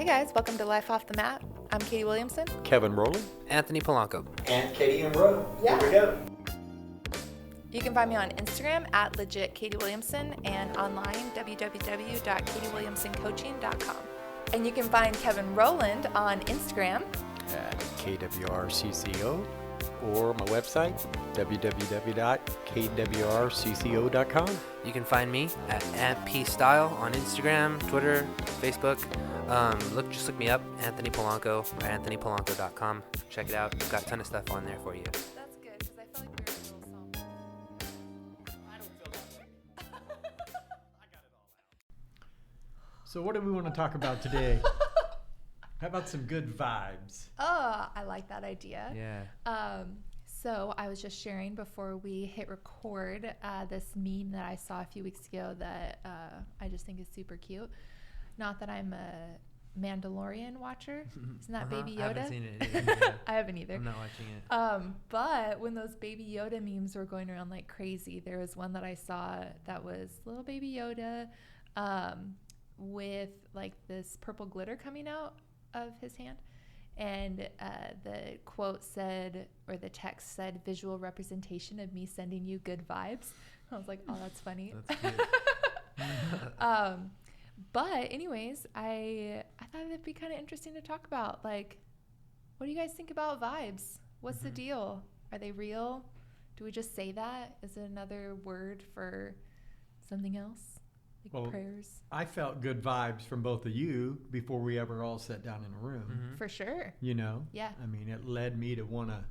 Hey guys, welcome to Life Off the Mat. I'm Katie Williamson. Kevin Roland. Anthony Polanco. And Katie and Roland. Yeah. Here we go. You can find me on Instagram at legit Katie Williamson and online www.katiewilliamsoncoaching.com. And you can find Kevin Roland on Instagram At KWRCCO or my website, www.kwrcco.com. You can find me at @pstyle on Instagram, Twitter, Facebook. Just look me up, Anthony Polanco, or anthonypolanco.com. Check it out. Got a ton of stuff on there for you. That's good, because I feel like we're a little somber. I don't feel that way. I got it all out. So what do we want to talk about today? How about some good vibes? Oh, I like that idea. Yeah. So I was just sharing before we hit record this meme that I saw a few weeks ago that I just think is super cute. Not that I'm a Mandalorian watcher. Isn't that Baby Yoda? I haven't seen it either. I haven't either. I'm not watching it. But when those Baby Yoda memes were going around like crazy, there was one that I saw that was little Baby Yoda with like this purple glitter coming out of his hand. And the quote said, or the text said, visual representation of me sending you good vibes. I was like, oh, that's funny. That's cute. But anyways, I thought it'd be kind of interesting to talk about. Like, what do you guys think about vibes? What's the deal? Are they real? Do we just say that? Is it another word for something else? Like prayers? I felt good vibes from both of you before we ever all sat down in a room. For sure. You know? Yeah. I mean, it led me to want to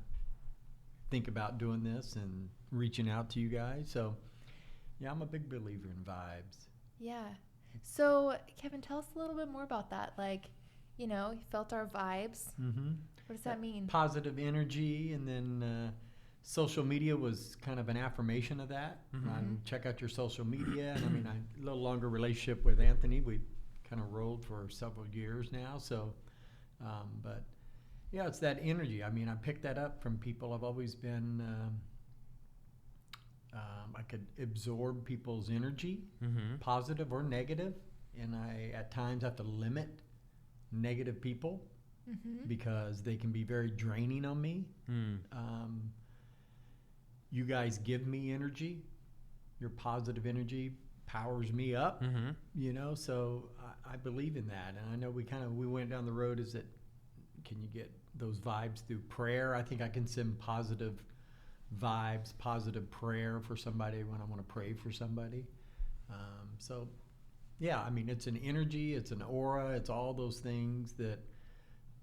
think about doing this and reaching out to you guys. So, yeah, I'm a big believer in vibes. Yeah. So, Kevin, tell us a little bit more about that. Like, you know, you felt our vibes. Mm-hmm. What does that mean? Positive energy, and then social media was kind of an affirmation of that. Check out your social media. And I mean, a little longer relationship with Anthony. We kind of rolled for several years now. So, but yeah, it's that energy. I mean, I picked that up from people. I've always been, I could absorb people's energy, positive or negative. And I, at times, have to limit negative people because they can be very draining on me. You guys give me energy. Your positive energy powers me up, you know, so I believe in that. And I know we went down the road, is that, can you get those vibes through prayer? I think I can send positive vibes, positive prayer for somebody when I want to pray for somebody. So, yeah, I mean, it's an energy, it's an aura, it's all those things that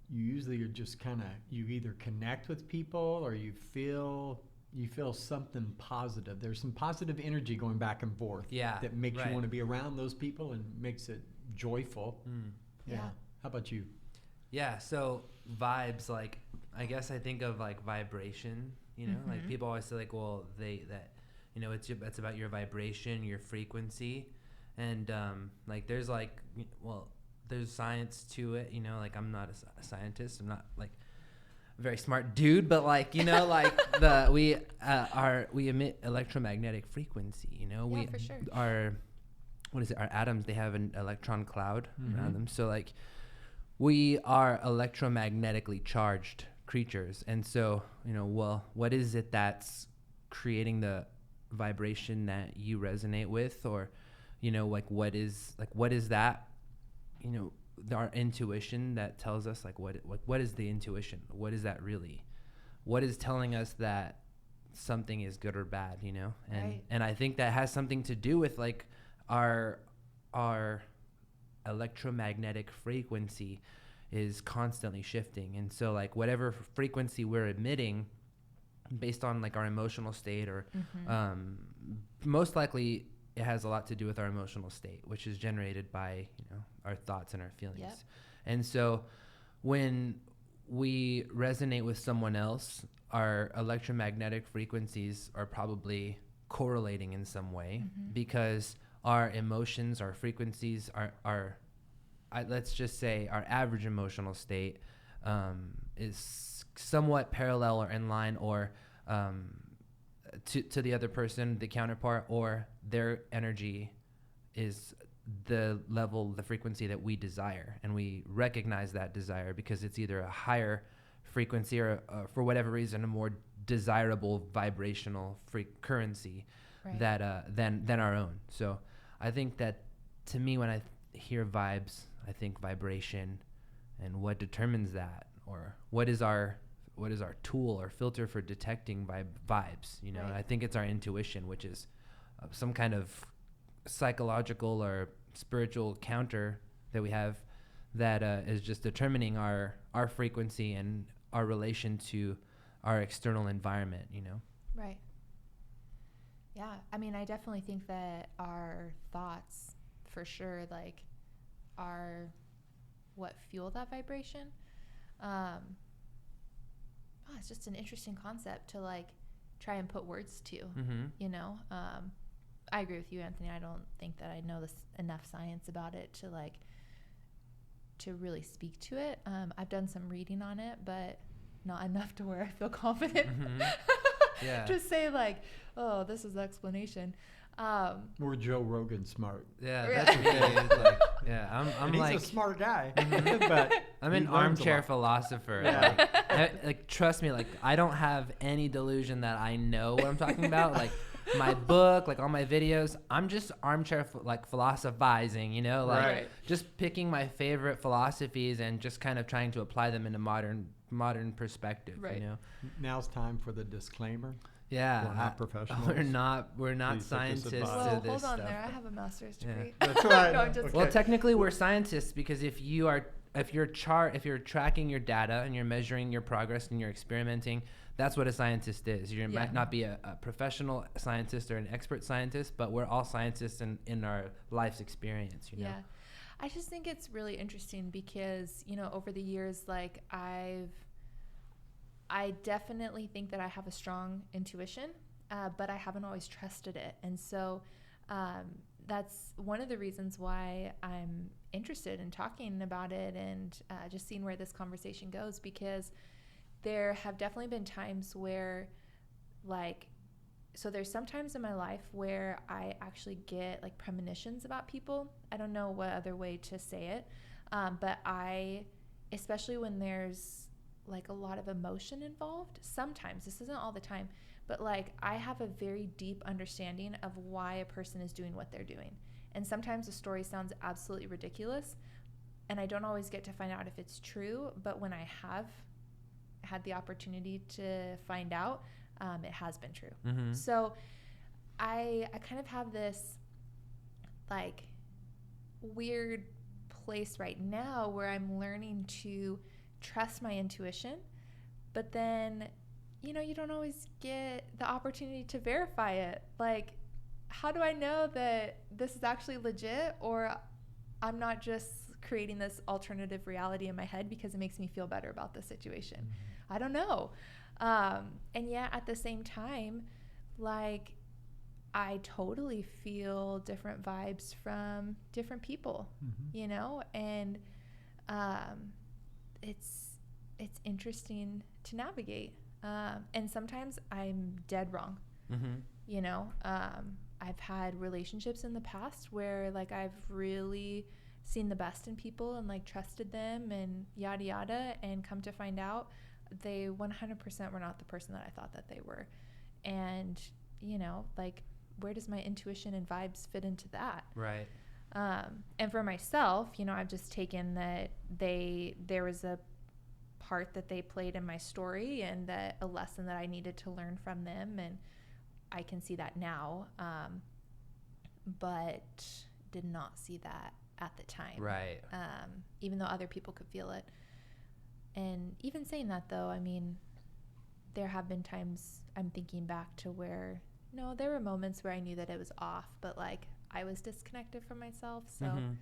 you usually are just kind of, you either connect with people or you feel something positive. There's some positive energy going back and forth that makes you want to be around those people and makes it joyful. Yeah. How about you? Yeah, so vibes, like, I guess I think of like vibration, you know, like people always say like, well, it's about your vibration, your frequency. And like, there's like, well, there's science to it, you know, like I'm not a scientist. I'm not like a very smart dude, but like, you know, like we emit electromagnetic frequency, you know, for sure. Our atoms, they have an electron cloud around them. So like we are electromagnetically charged creatures. And so, you know, well, what is it that's creating the vibration that you resonate with? Or, you know, like what is that, you know, our intuition that tells us like what is the intuition? What is that really? What is telling us that something is good or bad, you know? And I think that has something to do with like our electromagnetic frequency is constantly shifting. And so like whatever frequency we're emitting based on like our emotional state or most likely it has a lot to do with our emotional state, which is generated by, you know, our thoughts and our feelings. Yep. And so when we resonate with someone else, our electromagnetic frequencies are probably correlating in some way because our emotions, our frequencies let's just say our average emotional state is somewhat parallel or in line or to the other person, the counterpart, or their energy is the level, the frequency that we desire, and we recognize that desire because it's either a higher frequency or for whatever reason a more desirable vibrational currency Right. that than our own. So I think that, to me, when I hear vibes, I think vibration, and what determines that, or what is our tool or filter for detecting vibes, you know. Right. And I think it's our intuition, which is some kind of psychological or spiritual counter that we have that is just determining our frequency and our relation to our external environment, you know. Right. Yeah. I mean, I definitely think that our thoughts, for sure, like, are what fuel that vibration. It's just an interesting concept to, like, try and put words to, you know. I agree with you, Anthony. I don't think that I know enough science about it to, like, to really speak to it. I've done some reading on it, but not enough to where I feel confident Yeah. to say, like, oh, this is the explanation. We're Joe Rogan smart. Yeah, Yeah. that's the thing. It's like, yeah, I'm And he's like a smart guy, but I'm he an learns a armchair lot. philosopher. Yeah. Like, trust me, like, I don't have any delusion that I know what I'm talking about. Like, my book, like, all my videos, I'm just armchair philosophizing, you know, like, Right. just picking my favorite philosophies and just kind of trying to apply them in a modern perspective, Right. you know. Now's time for the disclaimer. Yeah, We're not professionals. We're not Please take scientists this to advice. Well, this hold on stuff. there. I have a master's Yeah. degree. That's right. No, I'm just Well, Okay. technically, we're scientists, because if you're tracking your data and you're measuring your progress and you're experimenting, that's what a scientist is. You might not be a professional scientist or an expert scientist, but we're all scientists in our life's experience, you know? Yeah. I just think it's really interesting because, you know, over the years, like, I definitely think that I have a strong intuition, but I haven't always trusted it. And so that's one of the reasons why I'm interested in talking about it and just seeing where this conversation goes, because there have definitely been times where, like, so there's some times in my life where I actually get, like, premonitions about people. I don't know what other way to say it, but especially when there's, like, a lot of emotion involved, sometimes, this isn't all the time, but, like, I have a very deep understanding of why a person is doing what they're doing. And sometimes the story sounds absolutely ridiculous, and I don't always get to find out if it's true, but when I have had the opportunity to find out, it has been true. Mm-hmm. So I kind of have this, like, weird place right now where I'm learning to trust my intuition, but then, you know, you don't always get the opportunity to verify it. Like, how do I know that this is actually legit, or I'm not just creating this alternative reality in my head because it makes me feel better about the situation? Mm-hmm. I don't know. And yet at the same time, like, I totally feel different vibes from different people, you know, and it's interesting to navigate. And sometimes I'm dead wrong. Mm-hmm. You know, I've had relationships in the past where, like, I've really seen the best in people and, like, trusted them and yada yada, and come to find out they 100% were not the person that I thought that they were. And, you know, like, where does my intuition and vibes fit into that? Right. And for myself, you know, I've just taken that there was a part that they played in my story, and that a lesson that I needed to learn from them, and I can see that now, but did not see that at the time. Right. Even though other people could feel it. And even saying that, though, I mean, there have been times I'm thinking back to where, no, there were moments where I knew that it was off, but, like, I was disconnected from myself. So Mm-hmm.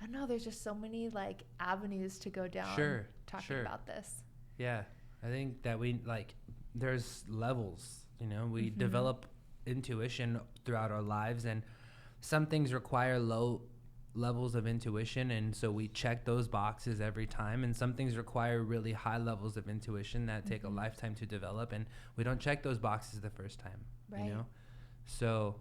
I don't know, there's just so many, like, avenues to go down talking about this. Yeah, I think that there's levels, you know, we Mm-hmm. develop intuition throughout our lives, and some things require low levels of intuition, and so we check those boxes every time, and some things require really high levels of intuition that take a lifetime to develop, and we don't check those boxes the first time. Right. You know, so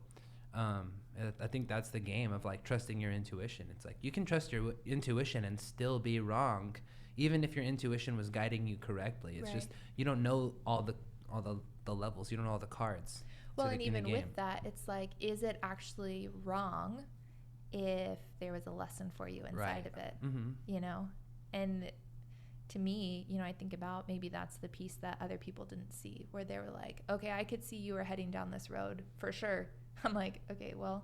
I think that's the game of like trusting your intuition. It's like you can trust your intuition and still be wrong, even if your intuition was guiding you correctly. It's just you don't know all the levels. You don't know all the cards. Well, and even with that, it's like, is it actually wrong if there was a lesson for you inside of it? You know, and to me, you know, I think about maybe that's the piece that other people didn't see, where they were like, okay, I could see you were heading down this road for sure. I'm like, okay, well,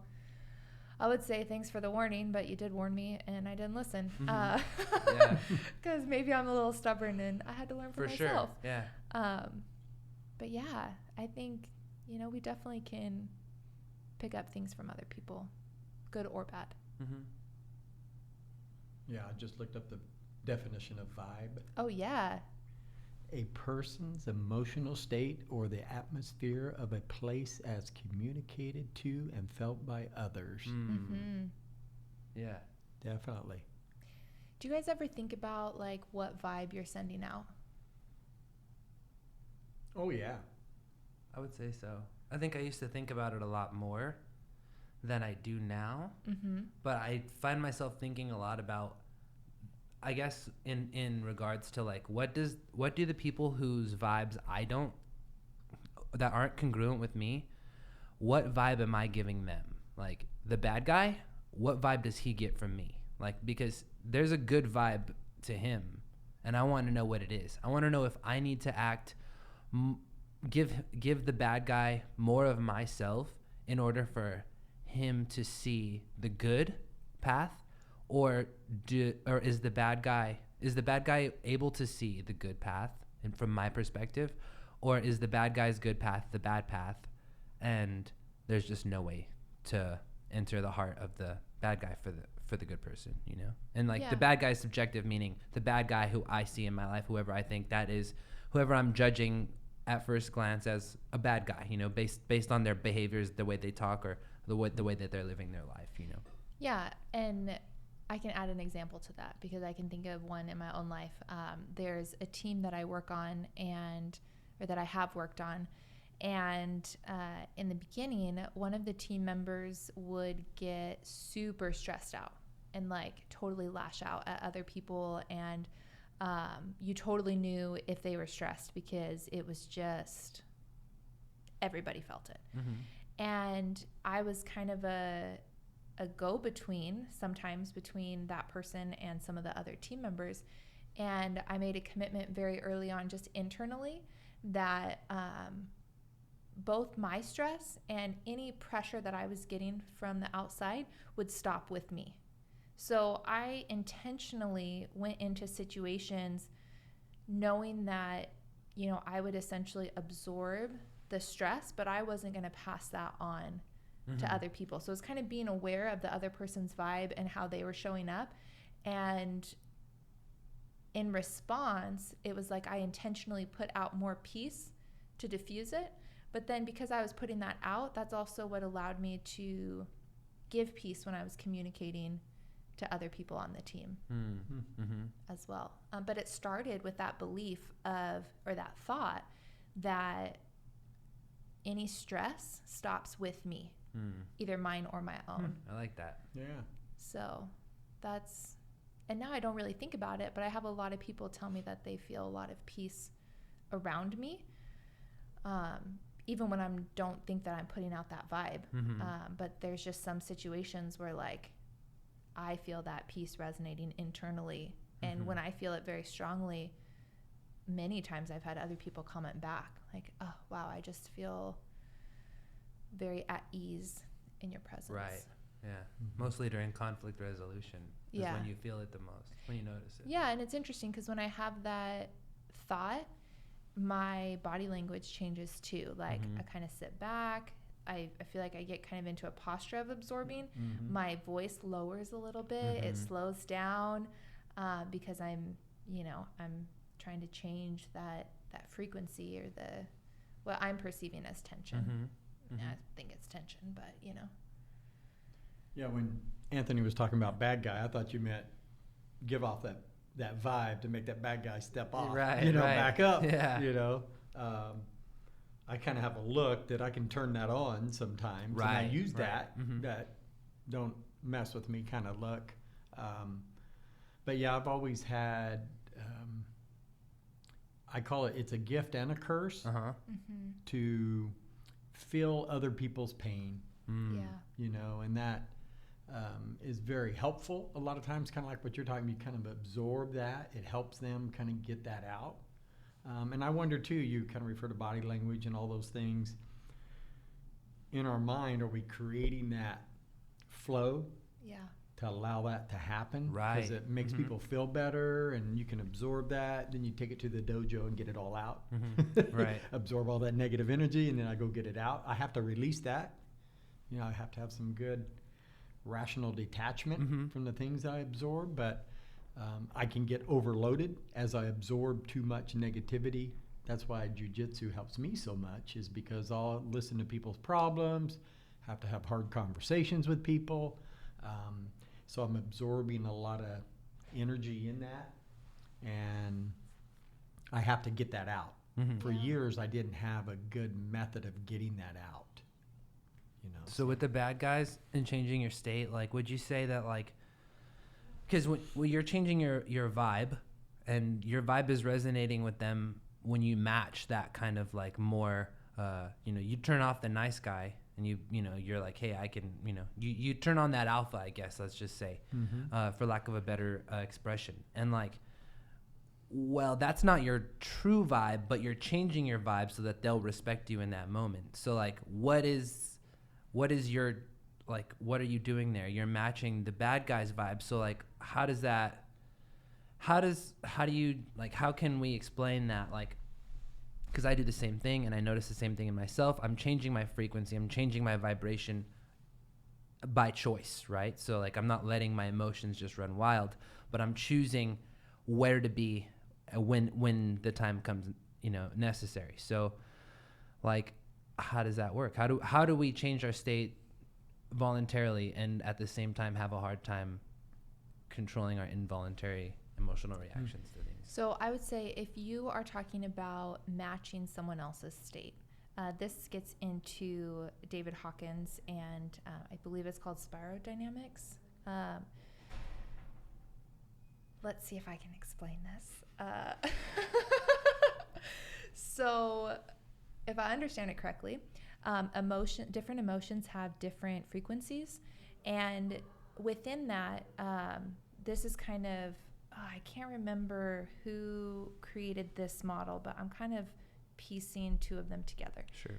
I would say thanks for the warning, but you did warn me and I didn't listen. Because maybe I'm a little stubborn and I had to learn for myself. Sure. Yeah. But yeah, I think, you know, we definitely can pick up things from other people, good or bad. Yeah, I just looked up the definition of vibe. Oh, yeah. A person's emotional state or the atmosphere of a place as communicated to and felt by others. Yeah. Definitely. Do you guys ever think about like what vibe you're sending out? Oh, yeah. I would say so. I think I used to think about it a lot more than I do now. But I find myself thinking a lot about, I guess, in regards to like, what do the people whose vibes that aren't congruent with me, what vibe am I giving them? Like the bad guy, what vibe does he get from me? Like, because there's a good vibe to him and I want to know what it is. I want to know if I need to act, give the bad guy more of myself in order for him to see the good path, or is the bad guy able to see the good path, and from my perspective, or is the bad guy's good path the bad path, and there's just no way to enter the heart of the bad guy for the good person, you know? And like the bad guy is subjective, meaning the bad guy who I see in my life, whoever I think that is, whoever I'm judging at first glance as a bad guy, you know, based on their behaviors, the way they talk, or the way that they're living their life, you know? Yeah, and I can add an example to that because I can think of one in my own life. There's a team that I work on or that I have worked on. And in the beginning, one of the team members would get super stressed out and like totally lash out at other people. And you totally knew if they were stressed because it was just, everybody felt it. And I was kind of a go-between sometimes between that person and some of the other team members. And I made a commitment very early on just internally that both my stress and any pressure that I was getting from the outside would stop with me. So I intentionally went into situations knowing that, you know, I would essentially absorb the stress, but I wasn't going to pass that on to other people. So it's kind of being aware of the other person's vibe and how they were showing up. And in response, it was like I intentionally put out more peace to diffuse it. But then because I was putting that out, that's also what allowed me to give peace when I was communicating to other people on the team as well. But it started with that belief or that thought that any stress stops with me, either mine or my own. I like that. Yeah. So and now I don't really think about it, but I have a lot of people tell me that they feel a lot of peace around me, even when I don't think that I'm putting out that vibe. But there's just some situations where like I feel that peace resonating internally. And when I feel it very strongly, many times I've had other people comment back like, oh, wow, I just feel very at ease in your presence. Right. Yeah. Mostly during conflict resolution is when you feel it the most, when you notice it. Yeah. And it's interesting because when I have that thought, my body language changes too. Like I kind of sit back. I feel like I get kind of into a posture of absorbing. My voice lowers a little bit. It slows down because I'm trying to change that frequency or what I'm perceiving as tension. I think it's tension, but you know. Yeah, when Anthony was talking about bad guy, I thought you meant give off that vibe to make that bad guy step off, right, back up, yeah. I kind of have a look that I can turn that on sometimes. And I use that, that don't mess with me kind of look. But yeah, I've always had, I call it's a gift and a curse to feel other people's pain. Yeah. You know, and that is very helpful. A lot of times, kind of like what you're talking, you kind of absorb that. It helps them kind of get that out. And I wonder too, you kind of refer to body language and all those things. In our mind, are we creating that flow? Yeah. To allow that to happen, Right. Because it makes people feel better, and you can absorb that. Then you take it to the dojo and get it all out. Right. Absorb all that negative energy, and then I go get it out. I have to release that. You know, I have to have some good rational detachment from the things I absorb, but I can get overloaded as I absorb too much negativity. That's why Jiu-Jitsu helps me so much, is because I'll listen to people's problems, have to have hard conversations with people. So I'm absorbing a lot of energy in that, and I have to get that out. For years, I didn't have a good method of getting that out. You know. So with the bad guys and changing your state, like, would you say that, like, because when you're changing your vibe, and your vibe is resonating with them when you match that kind of like more, you know, you turn off the nice guy. And you know, you're like, hey, I can, you know, you turn on that alpha, I guess, let's just say, for lack of a better expression. And like, well, that's not your true vibe, but you're changing your vibe so that they'll respect you in that moment. So like, what is your, like, what are you doing there? You're matching the bad guy's vibe. So like, how do you, like, how can we explain that? Like, because I do the same thing, and I notice the same thing in myself. I'm changing my frequency. I'm changing my vibration by choice, right? So like, I'm not letting my emotions just run wild, but I'm choosing where to be when the time comes, you know, necessary. So like, how does that work? How do we change our state voluntarily and at the same time have a hard time controlling our involuntary emotional reactions to things? So I would say if you are talking about matching someone else's state, this gets into David Hawkins, and I believe it's called spirodynamics. Let's see if I can explain this. So if I understand it correctly, different emotions have different frequencies, and within that, this is kind of, I can't remember who created this model, but I'm kind of piecing two of them together. Sure.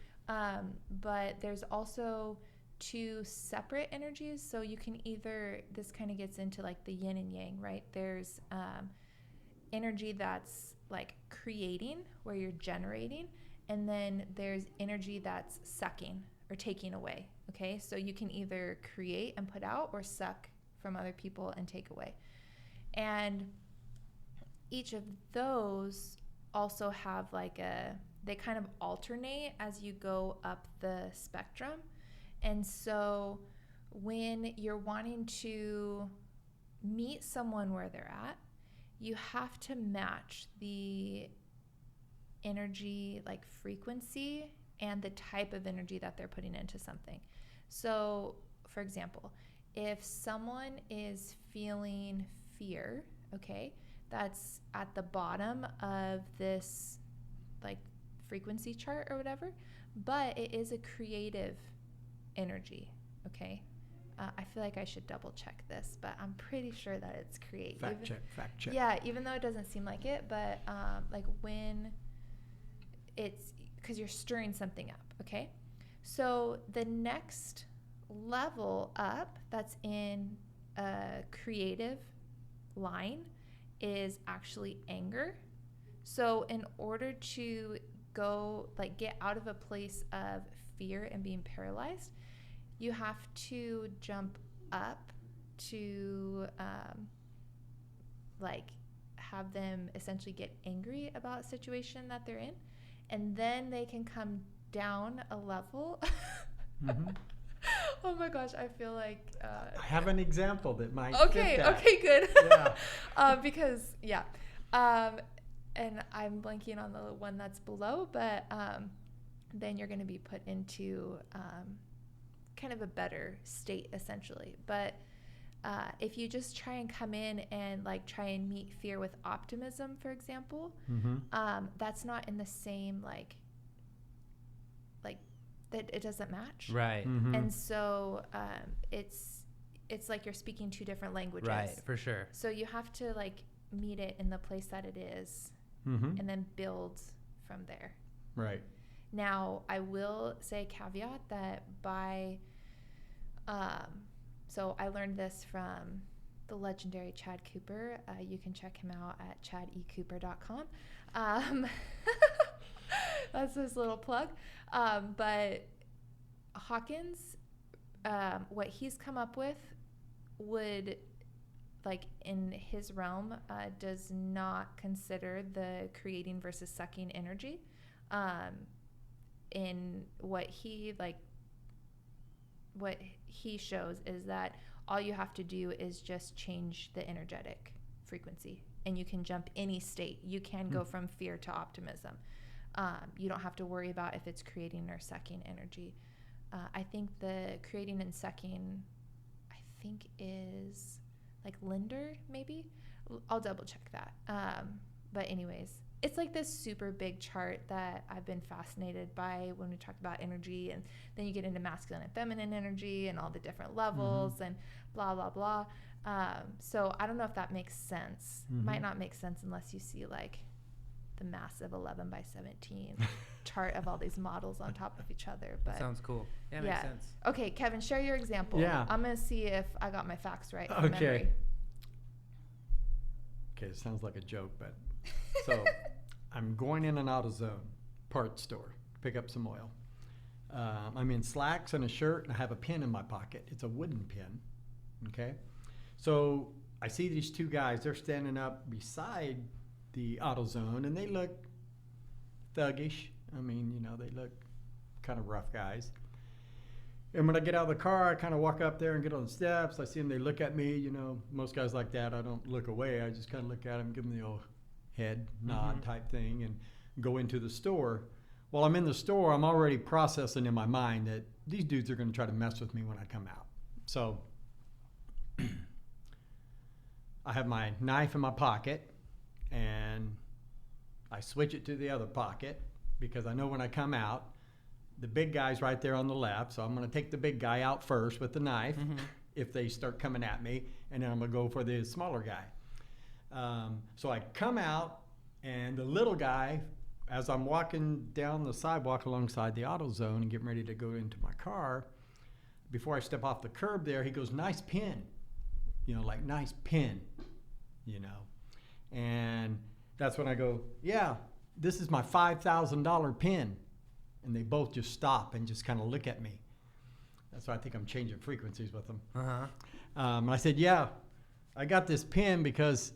But there's also two separate energies. So you can either, this kind of gets into like the yin and yang, right? There's energy that's like creating, where you're generating, and then there's energy that's sucking or taking away. Okay. So you can either create and put out, or suck from other people and take away. And each of those also have like they kind of alternate as you go up the spectrum. And so when you're wanting to meet someone where they're at, you have to match the energy, like frequency, and the type of energy that they're putting into something. So for example, if someone is feeling fear, okay, that's at the bottom of this like frequency chart or whatever, but it is a creative energy, okay? I feel like I should double check this, but I'm pretty sure that it's creative. Fact check. Yeah, even though it doesn't seem like it, but like when it's, because you're stirring something up, okay? So the next level up that's in a creative line is actually anger. So in order to go, like, get out of a place of fear and being paralyzed, you have to jump up to like have them essentially get angry about a situation that they're in, and then they can come down a level. Oh my gosh, I feel like I have an example that might okay fit that. Okay, good. Yeah. Because and I'm blanking on the one that's below, but then you're going to be put into kind of a better state, essentially. But if you just try and come in and like try and meet fear with optimism, for example, that's not in the same like that, it doesn't match. Right. And so it's like you're speaking two different languages. Right, for sure. So you have to like meet it in the place that it is, and then build from there. Right. Now, I will say caveat that so I learned this from the legendary Chad Cooper. You can check him out at chadecooper.com. That's his little plug. But Hawkins, what he's come up with would, like in his realm, does not consider the creating versus sucking energy. In what he shows is that all you have to do is just change the energetic frequency, and you can jump any state. You can go from fear to optimism. You don't have to worry about if it's creating or sucking energy. I think the creating and sucking, is like Linder, maybe. I'll double check that. But anyways, it's like this super big chart that I've been fascinated by when we talk about energy, and then you get into masculine and feminine energy and all the different levels and blah, blah, blah. So I don't know if that makes sense. Might not make sense unless you see like the massive 11 by 17 chart of all these models on top of each other. But Sounds cool. Yeah, makes sense. Okay, Kevin, share your example. Yeah. I'm going to see if I got my facts right from Okay. memory. Okay, it sounds like a joke, but so I'm going in an AutoZone parts store to pick up some oil. I'm in slacks and a shirt, and I have a pen in my pocket. It's a wooden pen, okay? So I see these two guys. They're standing up beside the AutoZone, and they look thuggish. I mean, you know, they look kind of rough guys. And when I get out of the car, I kind of walk up there and get on the steps. I see them. They look at me. You know, most guys like that, I don't look away. I just kind of look at them, give them the old head nod type thing, and go into the store. While I'm in the store, I'm already processing in my mind that these dudes are going to try to mess with me when I come out. So I have my knife in my pocket, and I switch it to the other pocket because I know when I come out, the big guy's right there on the left, so I'm going to take the big guy out first with the knife if they start coming at me, and then I'm going to go for the smaller guy. So I come out, and the little guy, as I'm walking down the sidewalk alongside the AutoZone and getting ready to go into my car, before I step off the curb there, he goes, "Nice pin," you know, like nice pin, you know. And that's when I go, "Yeah, this is my $5,000 pin." And they both just stop and just kind of look at me. That's why I think I'm changing frequencies with them. And I said, "Yeah, I got this pin because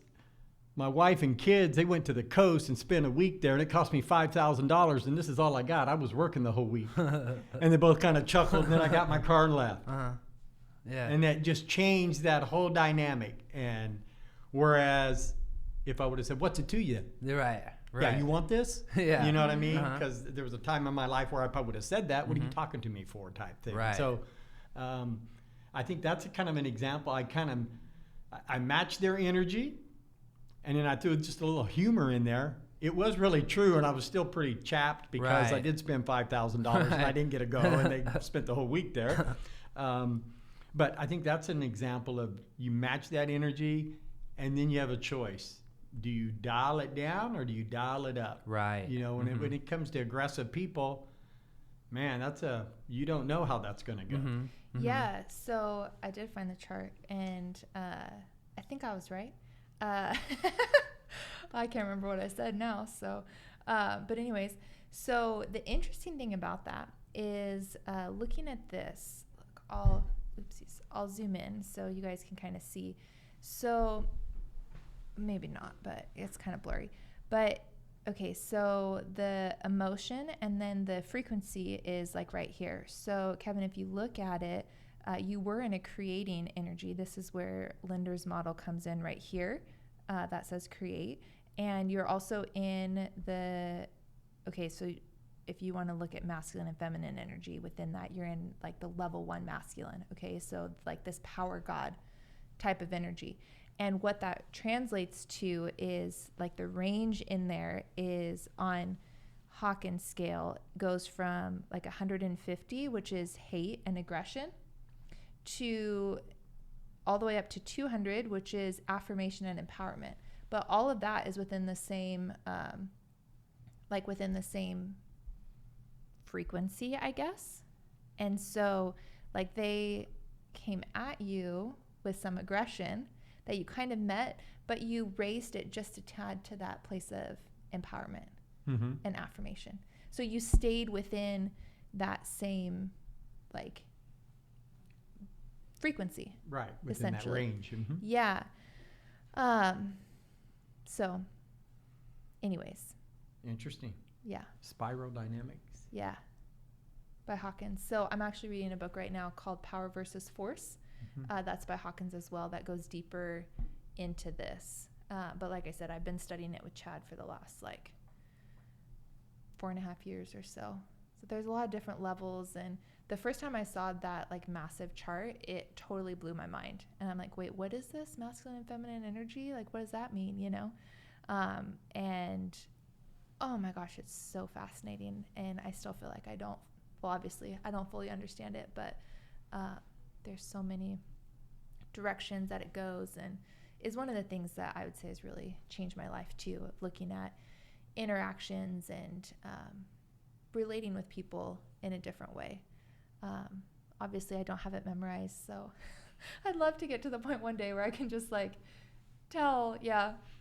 my wife and kids, they went to the coast and spent a week there, and it cost me $5,000, and this is all I got. I was working the whole week." And they both kind of chuckled, and then I got my car and left. Yeah. And that just changed that whole dynamic. And whereas if I would have said, "What's it to you?" You're right. Yeah, you want this? Yeah. You know what I mean? Because there was a time in my life where I probably would have said that. What are you talking to me for type thing? Right. So I think that's kind of an example. I matched their energy, and then I threw just a little humor in there. It was really true, and I was still pretty chapped because I did spend $5,000 and I didn't get to go, and they spent the whole week there. But I think that's an example of you match that energy, and then you have a choice. Do you dial it down or do you dial it up? Right. You know, when it comes to aggressive people, man, you don't know how that's going to go. Yeah, so I did find the chart, and I think I was right. I can't remember what I said now. So, but anyways, so the interesting thing about that is looking at this. Look, I'll zoom in so you guys can kind of see. So maybe not, but it's kind of blurry. But okay, so the emotion and then the frequency is like right here. So Kevin, if you look at it, you were in a creating energy. This is where Linder's model comes in right here. That says create. And you're also in the, okay, so if you want to look at masculine and feminine energy within that, you're in like the level 1 masculine. Okay. So like this power God type of energy. And what that translates to is like the range in there is on Hawkins scale goes from like 150, which is hate and aggression, to all the way up to 200, which is affirmation and empowerment. But all of that is within the same, within the same frequency, I guess. And so like they came at you with some aggression that you kind of met, but you raised it just a tad to that place of empowerment and affirmation. So you stayed within that same like frequency. Right, within that range. Yeah. So anyways. Interesting. Yeah. Spiral dynamics. Yeah. By Hawkins. So I'm actually reading a book right now called Power versus Force. That's by Hawkins as well. That goes deeper into this. But like I said, I've been studying it with Chad for the last 4.5 years or so. So there's a lot of different levels. And the first time I saw that like massive chart, it totally blew my mind. And I'm like, wait, what is this masculine and feminine energy? Like, what does that mean? You know? And oh my gosh, it's so fascinating. And I still feel like obviously I don't fully understand it, but there's so many directions that it goes, and is one of the things that I would say has really changed my life too, of looking at interactions and relating with people in a different way. Obviously I don't have it memorized, so I'd love to get to the point one day where I can just like tell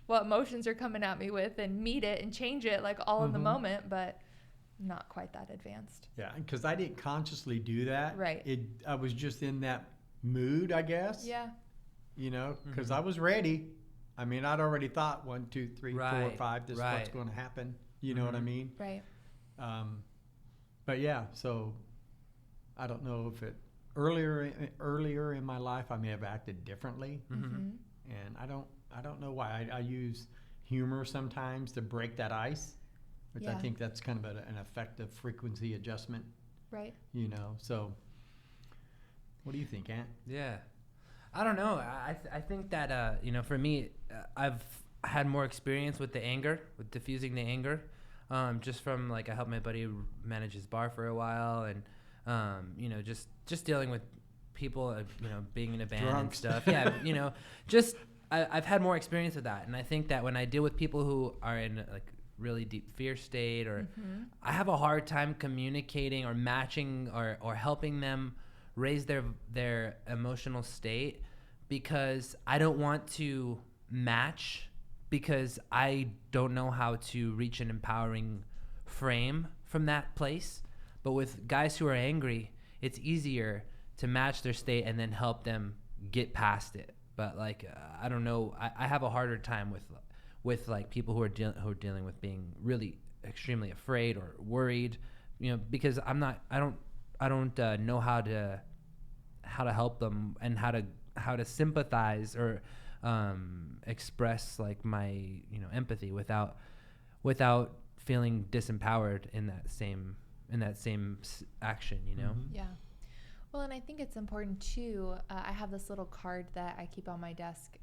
what emotions are coming at me with and meet it and change it like all in the moment, but not quite that advanced. Yeah, because I didn't consciously do that. Right. I was just in that mood, I guess. Yeah. You know, because I was ready. I mean, I'd already thought 1, 2, 3, 4, 5. This is what's going to happen. You know what I mean? Right. But yeah, so I don't know if it earlier in my life I may have acted differently, and I don't know why. I use humor sometimes to break that ice. Which I think that's kind of an effective frequency adjustment. Right. You know, so what do you think, Ant? Yeah. I don't know. I think that, for me, I've had more experience with the anger, with diffusing the anger, just from I helped my buddy manage his bar for a while, and, just dealing with people, being in a band and stuff. Yeah. I've had more experience with that. And I think that when I deal with people who are in really deep fear state, or I have a hard time communicating or matching or helping them raise their emotional state, because I don't want to match, because I don't know how to reach an empowering frame from that place. But with guys who are angry, it's easier to match their state and then help them get past it. But I don't know, I have a harder time with people who are dealing with being really extremely afraid or worried, because I don't know how to help them and how to sympathize or express my empathy without feeling disempowered in that same action. Yeah. Well, and I think it's important too. I have this little card that I keep on my desk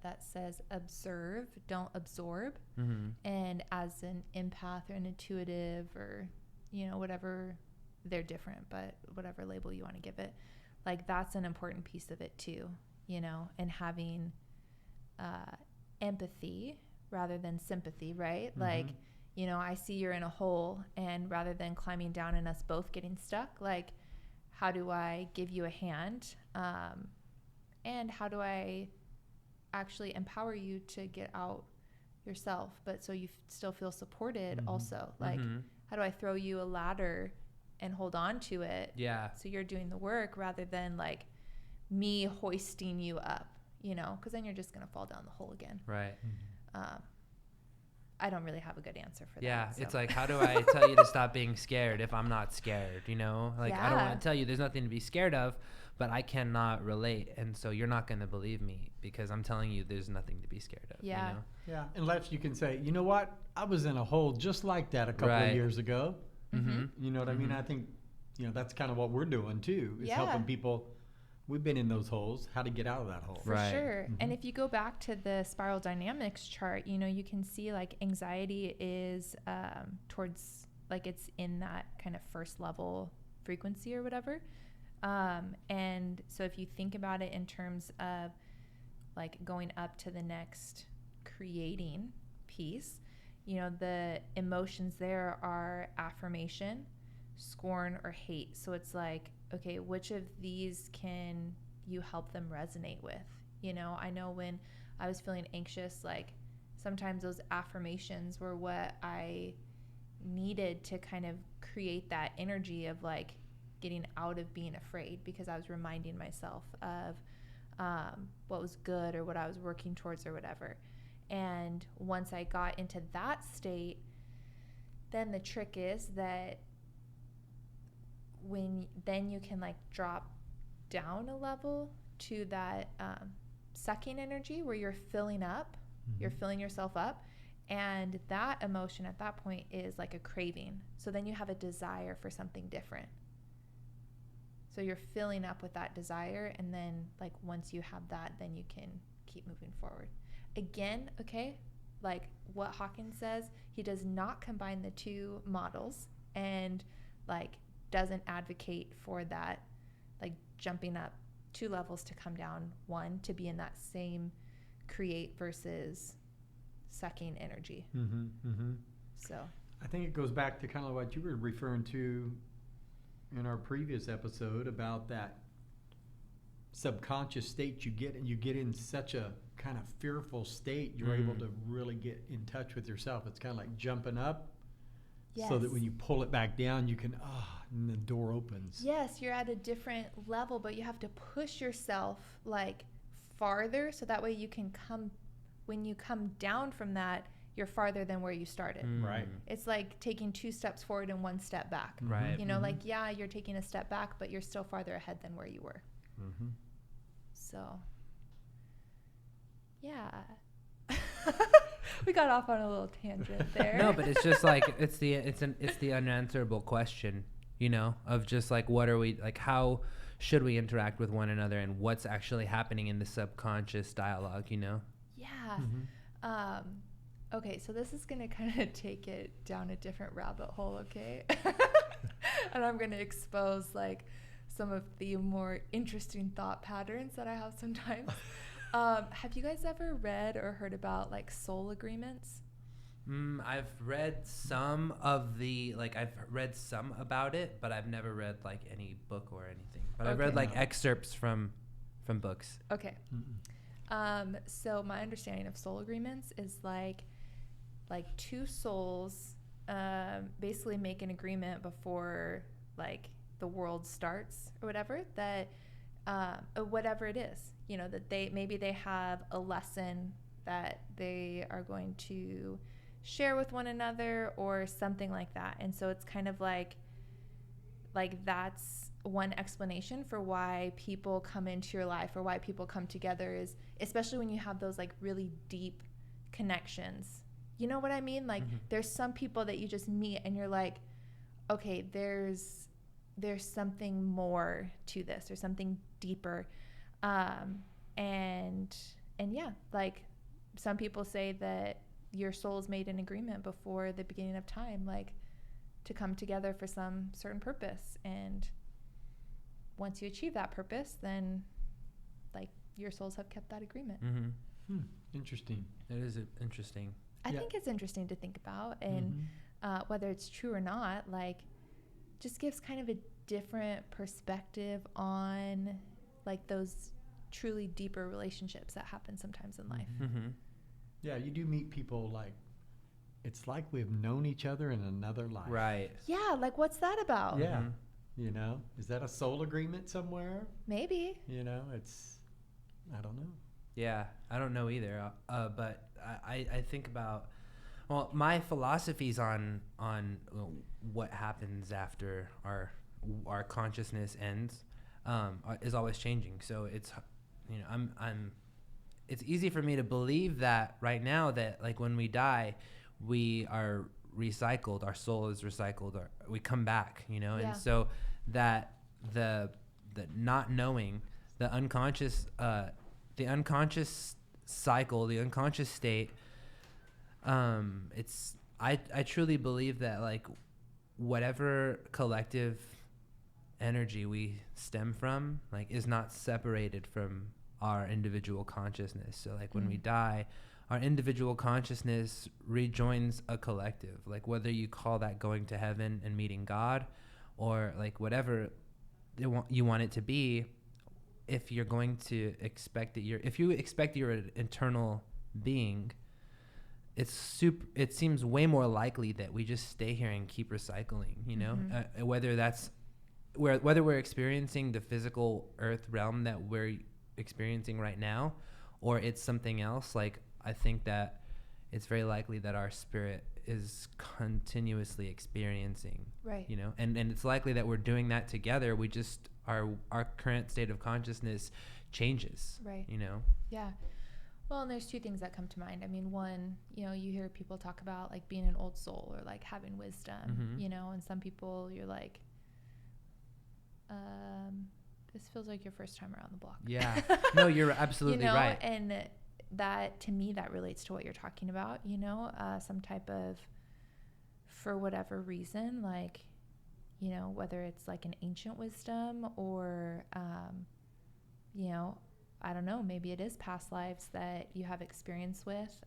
that says observe, don't absorb. And as an empath or an intuitive or, whatever, they're different, but whatever label you want to give it, that's an important piece of it too, and having empathy rather than sympathy, right? I see you're in a hole, and rather than climbing down and us both getting stuck, how do I give you a hand? And how do I actually empower you to get out yourself, but so you still feel supported also? How do I throw you a ladder and hold on to it? Yeah. So you're doing the work rather than me hoisting you up, because then you're just going to fall down the hole again. Right. I don't really have a good answer for that. Yeah, So. it's how do I tell you to stop being scared if I'm not scared, I don't want to tell you there's nothing to be scared of, but I cannot relate, and so you're not going to believe me because I'm telling you there's nothing to be scared of. Yeah. Yeah, unless you can say, you know what, I was in a hole just like that a couple of years ago. You know what I mean? I think, that's kind of what we're doing too, is Yeah. helping people. We've been in those holes, how to get out of that hole. For sure. And if you go back to the spiral dynamics chart, you can see like anxiety is towards, like, it's in that kind of first level frequency or whatever. And so if you think about it in terms of like going up to the next creating piece, the emotions there are affirmation, scorn, or hate. So it's like, okay, which of these can you help them resonate with? I know when I was feeling anxious, like sometimes those affirmations were what I needed to kind of create that energy of like getting out of being afraid, because I was reminding myself of what was good or what I was working towards or whatever. And once I got into that state, then the trick is that then you can like drop down a level to that sucking energy where you're filling up, you're filling yourself up. And that emotion at that point is like a craving. So then you have a desire for something different. So you're filling up with that desire. And then like once you have that, then you can keep moving forward. Again, okay, like what Hawkins says, he does not combine the two models and like doesn't advocate for that, like jumping up 2 levels to come down 1, to be in that same create versus sucking energy. So I think it goes back to kind of what you were referring to in our previous episode about that subconscious state you get in such a kind of fearful state, you're able to really get in touch with yourself. It's kind of like jumping up. Yes. So that when you pull it back down, you can, and the door opens. Yes, you're at a different level, but you have to push yourself like farther, so that way you can when you come down from that, you're farther than where you started. Right. It's like taking 2 steps forward and 1 step back. Right. Like, yeah, you're taking a step back, but you're still farther ahead than where you were. So, yeah. We got off on a little tangent there. No, but it's just like it's the unanswerable question, of just like what are we, like how should we interact with one another, and what's actually happening in the subconscious dialogue, Yeah. Okay, so this is gonna kind of take it down a different rabbit hole, okay? And I'm gonna expose like some of the more interesting thought patterns that I have sometimes. Have you guys ever read or heard about like soul agreements? I've read some of I've read some about it, but I've never read like any book or anything. But I've read like excerpts from books. Okay. So my understanding of soul agreements is like 2 souls basically make an agreement before like the world starts or whatever, that whatever it is, that they have a lesson that they are going to share with one another or something like that. And so it's kind of like that's one explanation for why people come into your life or why people come together, is especially when you have those like really deep connections. You know what I mean? Like there's some people that you just meet and you're like, okay, there's something more to this, there's something deeper. And yeah, like some people say that your souls made an agreement before the beginning of time, like to come together for some certain purpose. And once you achieve that purpose, then like your souls have kept that agreement. Interesting. It is interesting. I think it's interesting to think about, and whether it's true or not, like just gives kind of a different perspective on like those truly deeper relationships that happen sometimes in life. Yeah, you do meet people like, it's like we've known each other in another life. Right. Yeah, like what's that about? Yeah. Is that a soul agreement somewhere? Maybe. It's, I don't know. Yeah, I don't know either. But I think about, well, my philosophies on what happens after our consciousness ends is always changing. So it's, it's easy for me to believe that right now that like when we die, we are recycled, our soul is recycled, or we come back, you know. Yeah. And so that the not knowing, the unconscious cycle, the unconscious state, it's I truly believe that like whatever collective energy we stem from like is not separated from our individual consciousness. So like when we die, our individual consciousness rejoins a collective, like whether you call that going to heaven and meeting God, or like whatever you want it to be. If you're going to expect that if you expect you're an eternal being, it seems way more likely that we just stay here and keep recycling, you know. Whether we're experiencing the physical earth realm that we're experiencing right now, or it's something else. Like I think that it's very likely that our spirit is continuously experiencing, right, you know, and it's likely that we're doing that together. We just our current state of consciousness changes, right, you know. Yeah. Well, and there's two things that come to mind. I mean, one, you know, you hear people talk about like being an old soul or like having wisdom, you know, and some people you're like, this feels like your first time around the block. Yeah. No, you're absolutely you know, right. And that, to me, that relates to what you're talking about, you know, some type of, for whatever reason, like, you know, whether it's like an ancient wisdom or, you know, I don't know, maybe it is past lives that you have experience with.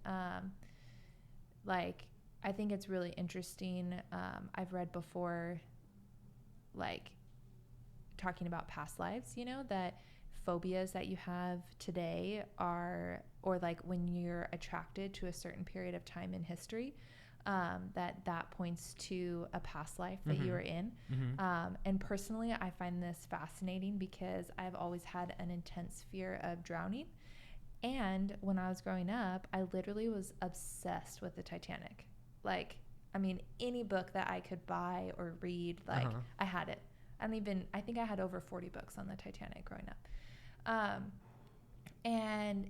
Like, I think it's really interesting. I've read before, like, talking about past lives, you know, that phobias that you have today are, or like when you're attracted to a certain period of time in history, that points to a past life that you were in. And personally, I find this fascinating because I've always had an intense fear of drowning. And when I was growing up, I literally was obsessed with the Titanic. Like, I mean, any book that I could buy or read, like I had it. I think I had over 40 books on the Titanic growing up.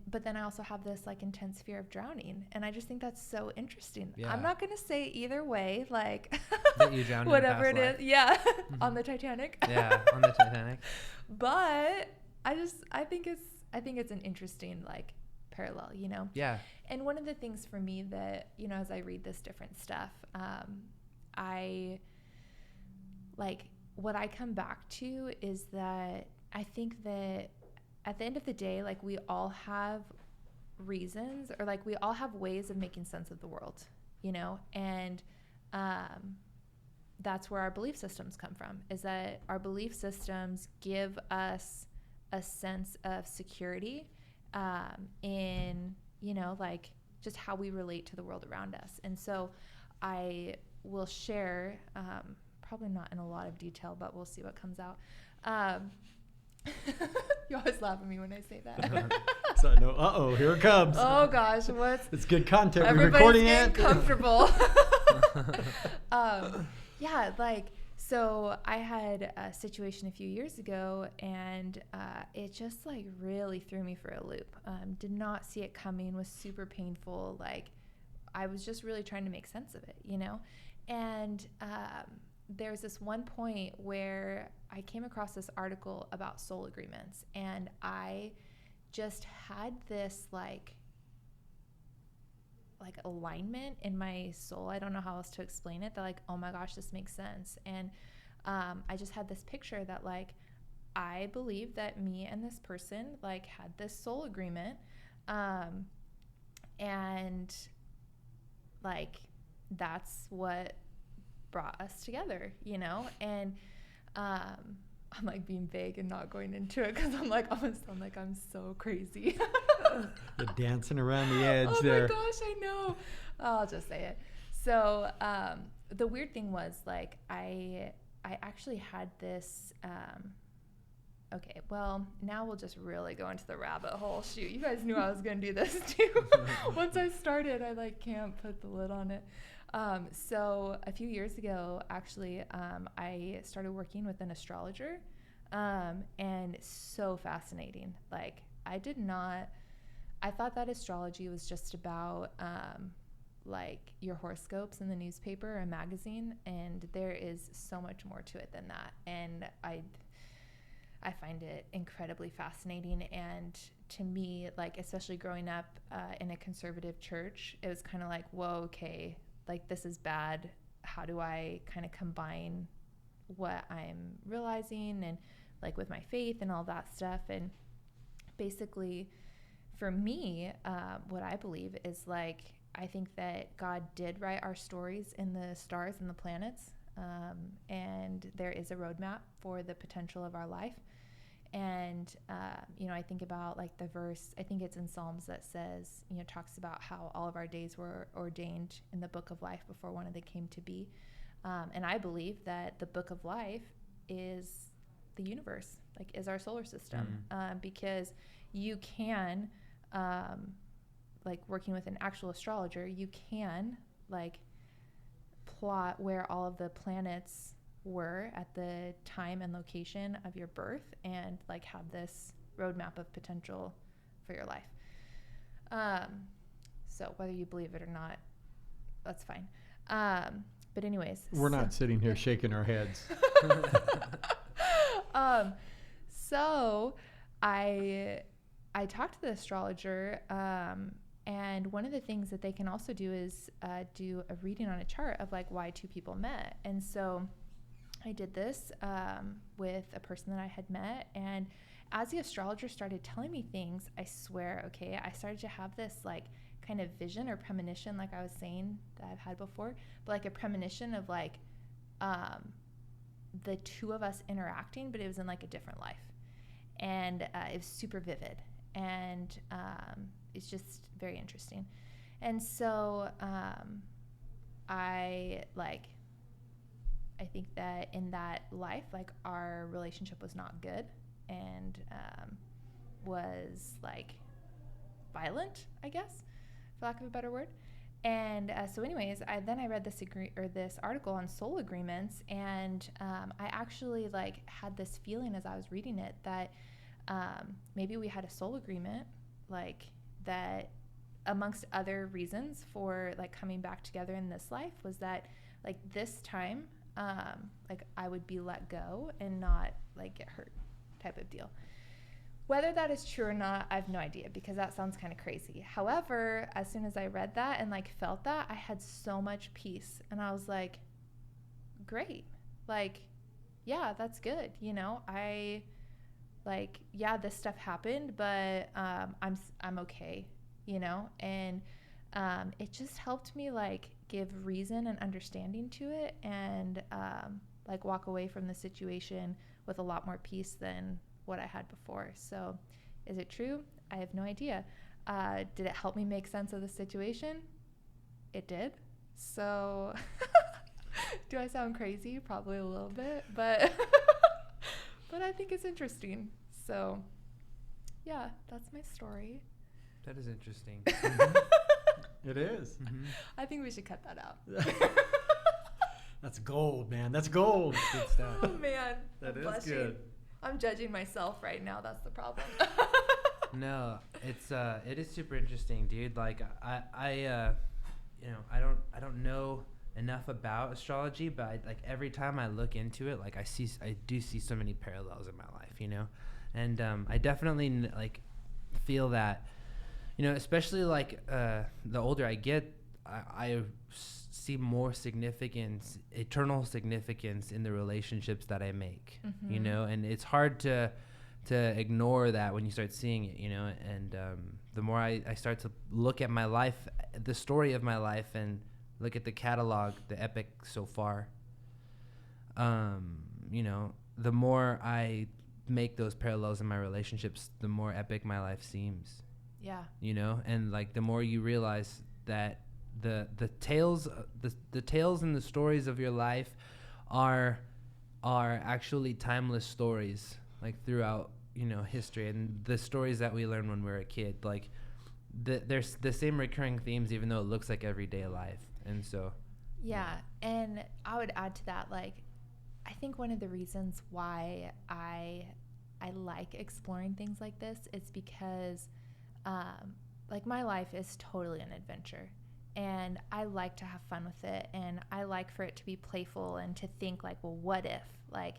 But then I also have this like intense fear of drowning. And I just think that's so interesting. Yeah. I'm not going to say either way, like that you drowned whatever in it past is. Yeah. On the Titanic. Yeah. On the Titanic. But I think it's an interesting like parallel, you know? Yeah. And one of the things for me that, you know, as I read this different stuff, I like, what I come back to is that I think that at the end of the day, like we all have reasons, or like we all have ways of making sense of the world, you know? And that's where our belief systems come from, is that our belief systems give us a sense of security in, you know, like just how we relate to the world around us. And so I will share, probably not in a lot of detail, but we'll see what comes out. You always laugh at me when I say that. So I know, here it comes. Oh gosh, It's good content. We're Everybody's recording getting it. comfortable. Yeah, like, so I had a situation a few years ago, and it just like really threw me for a loop. Did not see it coming, was super painful. Like, I was just really trying to make sense of it, you know? And there's this one point where I came across this article about soul agreements, and I just had this like alignment in my soul. I don't know how else to explain it, that like, oh my gosh, this makes sense. And I just had this picture that like, I believe that me and this person like had this soul agreement, and like that's what brought us together, you know? And I'm like being vague and not going into it because I'm like, almost sound like I'm so crazy. You're dancing around the edge there. Oh my gosh, I know. I'll just say it. So the weird thing was like, I actually had this, okay, well, now we'll just really go into the rabbit hole. Shoot, you guys knew I was going to do this too. Once I started, I like can't put the lid on it. So a few years ago, actually, I started working with an astrologer, and so fascinating. Like, I thought that astrology was just about, like your horoscopes in the newspaper or a magazine, and there is so much more to it than that. And I find it incredibly fascinating. And to me, like, especially growing up in a conservative church, it was kind of like, whoa, okay, like this is bad. How do I kind of combine what I'm realizing and like with my faith and all that stuff? And basically for me, what I believe is like, I think that God did write our stories in the stars and the planets. And there is a roadmap for the potential of our life. And, I think about like the verse, I think it's in Psalms that says, talks about how all of our days were ordained in the book of life before one of them came to be. And I believe that the book of life is the universe, like is our solar system, because you can, like working with an actual astrologer, you can like plot where all of the planets were at the time and location of your birth and like have this roadmap of potential for your life. So whether you believe it or not, that's fine. But anyways, we're not sitting here shaking our heads. So I talked to the astrologer, and one of the things that they can also do is do a reading on a chart of like why two people met. And so I did this with a person that I had met, and as the astrologer started telling me things, I swear, okay, I started to have this like kind of vision or premonition, like I was saying that I've had before, but like a premonition of like the two of us interacting, but it was in like a different life, and it was super vivid, and it's just very interesting. And so I think that in that life, like our relationship was not good and was like violent, I guess, for lack of a better word. And so anyways, I read this article on soul agreements, and I actually like had this feeling as I was reading it that maybe we had a soul agreement, like that amongst other reasons for like coming back together in this life was that like this time like I would be let go and not like get hurt type of deal. Whether that is true or not, I have no idea, because that sounds kind of crazy. However, as soon as I read that and like felt that, I had so much peace, and I was like, great, like, yeah, that's good. I like, yeah, this stuff happened, but I'm okay, and it just helped me like give reason and understanding to it, and like walk away from the situation with a lot more peace than what I had before. So is it true? I have no idea. Did it help me make sense of the situation? It did. So do I sound crazy? Probably a little bit, but but I think it's interesting. So yeah, that's my story. That is interesting. It is. Mm-hmm. I think we should cut that out. That's gold, man. That's gold. Good stuff. Oh man, That I'm is blushing. good. I'm judging myself right now. That's the problem. No, it is super interesting, dude. Like I don't know enough about astrology, but every time I look into it, like I do see so many parallels in my life, and I definitely like feel that, especially like the older I get, I see more significance, eternal significance in the relationships that I make, and it's hard to ignore that when you start seeing it, and the more I start to look at my life, the story of my life, and look at the catalog, the epic so far, the more I make those parallels in my relationships, the more epic my life seems. Yeah. And like the more you realize that the tales and the stories of your life are actually timeless stories, like throughout history, and the stories that we learn when we're a kid, like there's the same recurring themes, even though it looks like everyday life. And so yeah, and I would add to that, like I think one of the reasons why I like exploring things like this is because like my life is totally an adventure, And I like to have fun with it, and I like for it to be playful and to think like, well, what if? Like,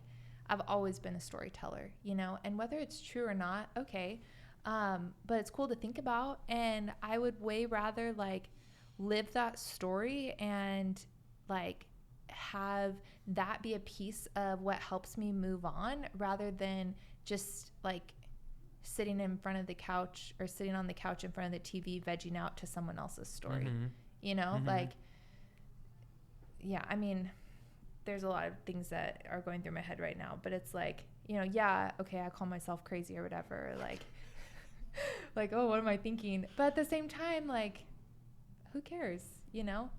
I've always been a storyteller, you know, and whether it's true or not, okay. But it's cool to think about, and I would way rather like live that story and like have that be a piece of what helps me move on, rather than just like sitting in front of the couch or sitting on the couch in front of the TV vegging out to someone else's story. You know, like, yeah, I mean, there's a lot of things that are going through my head right now, but it's like, you know, yeah, okay, I call myself crazy or whatever, like, like, oh, what am I thinking? But at the same time, like, who cares, you know?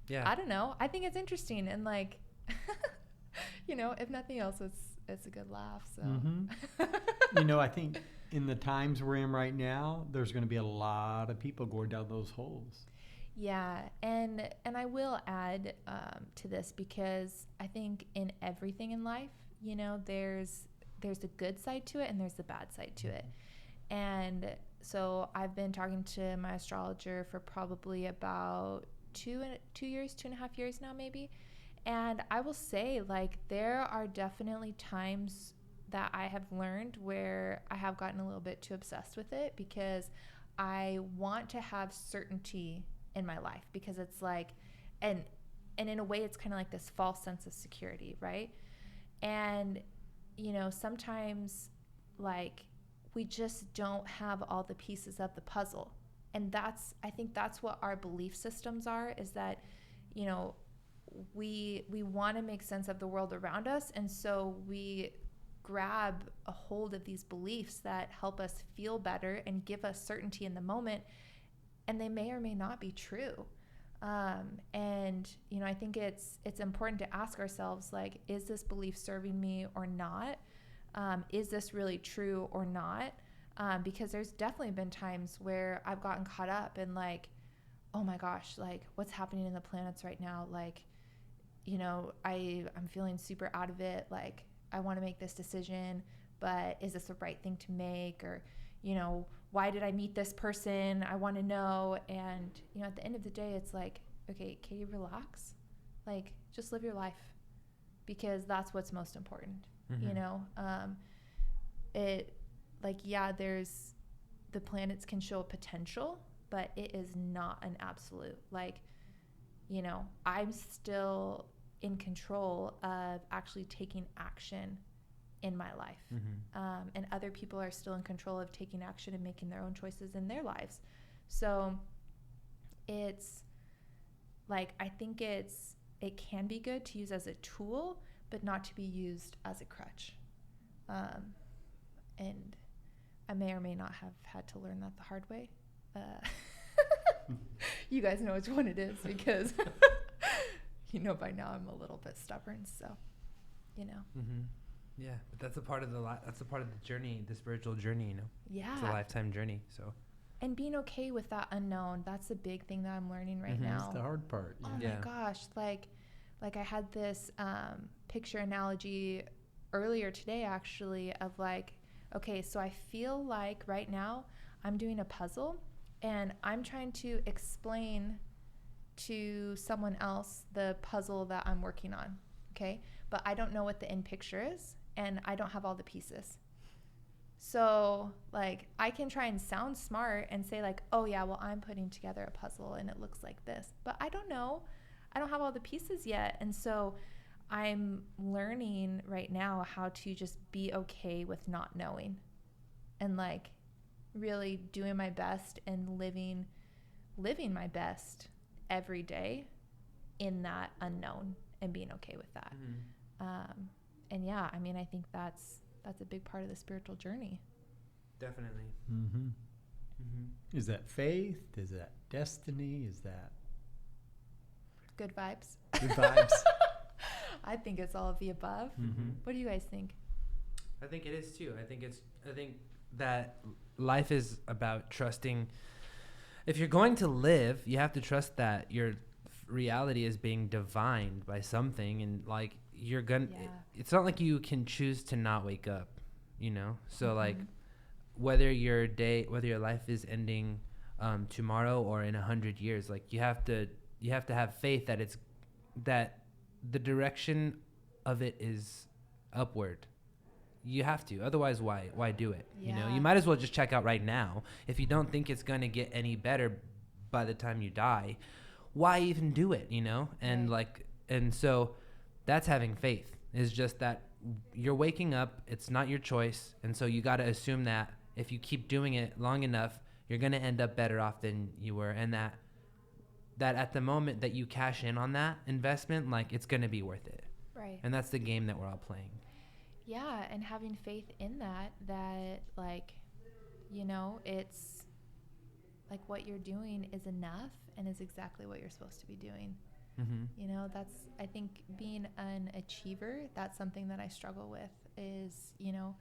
Yeah. I don't know. I think it's interesting, and like, you know, if nothing else, it's a good laugh. So, You know, I think in the times we're in right now, there's going to be a lot of people going down those holes. Yeah, and I will add to this, because I think in everything in life, you know, there's a good side to it and there's the bad side to it. And so I've been talking to my astrologer for probably about 2.5 years now, maybe. And I will say, like, there are definitely times that I have learned where I have gotten a little bit too obsessed with it, because I want to have certainty in my life, because it's like, and in a way it's kind of like this false sense of security, right? And, you know, sometimes like we just don't have all the pieces of the puzzle. And I think that's what our belief systems are, is that, you know, we want to make sense of the world around us. And so we grab a hold of these beliefs that help us feel better and give us certainty in the moment. And they may or may not be true. And, you know, I think it's important to ask ourselves, like, is this belief serving me or not? Is this really true or not? Because there's definitely been times where I've gotten caught up in like, oh my gosh, like, what's happening in the planets right now? Like, you know, I'm feeling super out of it. Like, I want to make this decision, but is this the right thing to make? Or, you know, why did I meet this person? I want to know. And, you know, at the end of the day, it's like, okay, Katie, relax. Like, just live your life, because that's what's most important. You know, there's the planets can show potential, but it is not an absolute. Like, you know, I'm still in control of actually taking action in my life. And other people are still in control of taking action and making their own choices in their lives. So it's like, I think it can be good to use as a tool, but not to be used as a crutch. And I may or may not have had to learn that the hard way. You guys know which one it is, because you know by now I'm a little bit stubborn, so, you know. Yeah, but that's a part of the journey, the spiritual journey, you know. Yeah. It's a lifetime journey, so. And being okay with that unknown, that's a big thing that I'm learning right now. That's the hard part. Oh my gosh, like I had this picture analogy earlier today, actually, of like, okay, so I feel like right now I'm doing a puzzle and I'm trying to explain to someone else the puzzle that I'm working on, okay? But I don't know what the end picture is, and I don't have all the pieces. So, like, I can try and sound smart and say, like, oh, yeah, well, I'm putting together a puzzle and it looks like this. But I don't know. I don't have all the pieces yet. And so I'm learning right now how to just be okay with not knowing, and, like, really doing my best and living my best every day in that unknown and being okay with that. And yeah, I mean, I think that's a big part of the spiritual journey. Definitely. Is that faith? Is that destiny? Is that good vibes? Good vibes. I think it's all of the above. What do you guys think? I think it is too. I think that life is about trusting. If you're going to live, you have to trust that your reality is being divined by something, and like you're gonna. It's not like you can choose to not wake up, you know. So like, whether your life is ending tomorrow or in 100 years. Like you have to have faith that the direction of it is upward. You have to, otherwise why do it? You know, Yeah. you might as well just check out right now. If you don't think it's going to get any better by the time you die, why even do it, you know? And and so that's having faith, is just that you're waking up, it's not your choice. And so you got to assume that if you keep doing it long enough, you're going to end up better off than you were. And that at the moment that you cash in on that investment, like it's going to be worth it. Right. And that's the game that we're all playing. Yeah, and having faith in that like, you know, it's like what you're doing is enough and is exactly what you're supposed to be doing. Mm-hmm. You know, that's, I think being an achiever, that's something that I struggle with is, you know,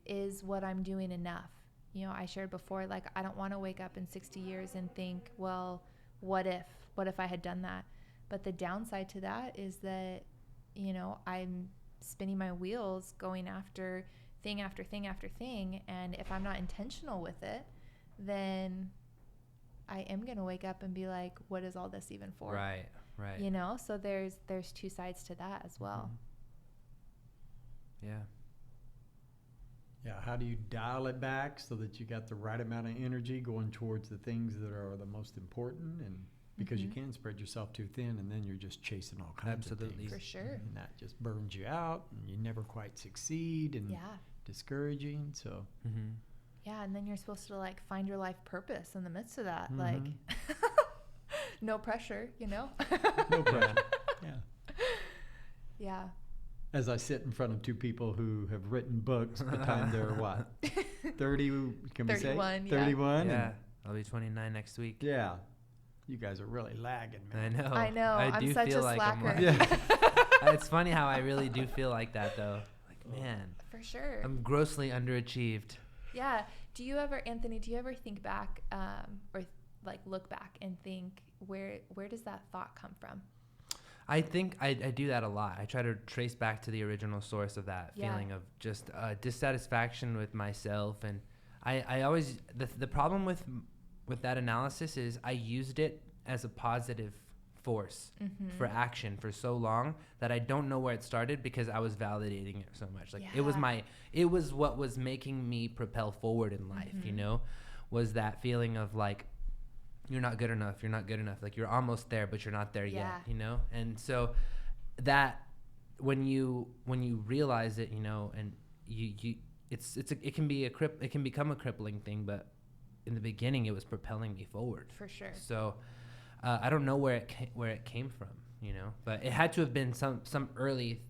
is what I'm doing enough? You know, I shared before, like, I don't want to wake up in 60 years and think, well, what if I had done that? But the downside to that is that, you know, I'm spinning my wheels going after thing after thing after thing. And if I'm not intentional with it, then I am going to wake up and be like, what is all this even for? Right. You know, so there's two sides to that as well. Mm-hmm. Yeah. Yeah, how do you dial it back so that you got the right amount of energy going towards the things that are the most important? And because you can spread yourself too thin, and then you're just chasing all kinds of things. For sure. And that just burns you out, and you never quite succeed, and discouraging. So yeah, and then you're supposed to like find your life purpose in the midst of that. Like no pressure, you know? No pressure. Yeah. Yeah. As I sit in front of two people who have written books, by the time they're what? 30, can we say? 31, 31? Yeah. I'll be 29 next week. Yeah. You guys are really lagging, man. I know. I'm do such feel a like slacker. It's funny how I really do feel like that, though. Like, man. For sure. I'm grossly underachieved. Yeah. Do you ever, Anthony, think back or like look back and think, where does that thought come from? I think I do that a lot. I try to trace back to the original source of that feeling of just dissatisfaction with myself. And I always, the problem with that analysis is I used it as a positive force for action for so long that I don't know where it started, because I was validating it so much. Like it was what was making me propel forward in life, you know, was that feeling of like, you're not good enough. Like you're almost there, but you're not there yet, you know? And so that when you realize it, you know, and it can become a crippling thing, but in the beginning it was propelling me forward. For sure. So I don't know where it came from, you know, but it had to have been some early.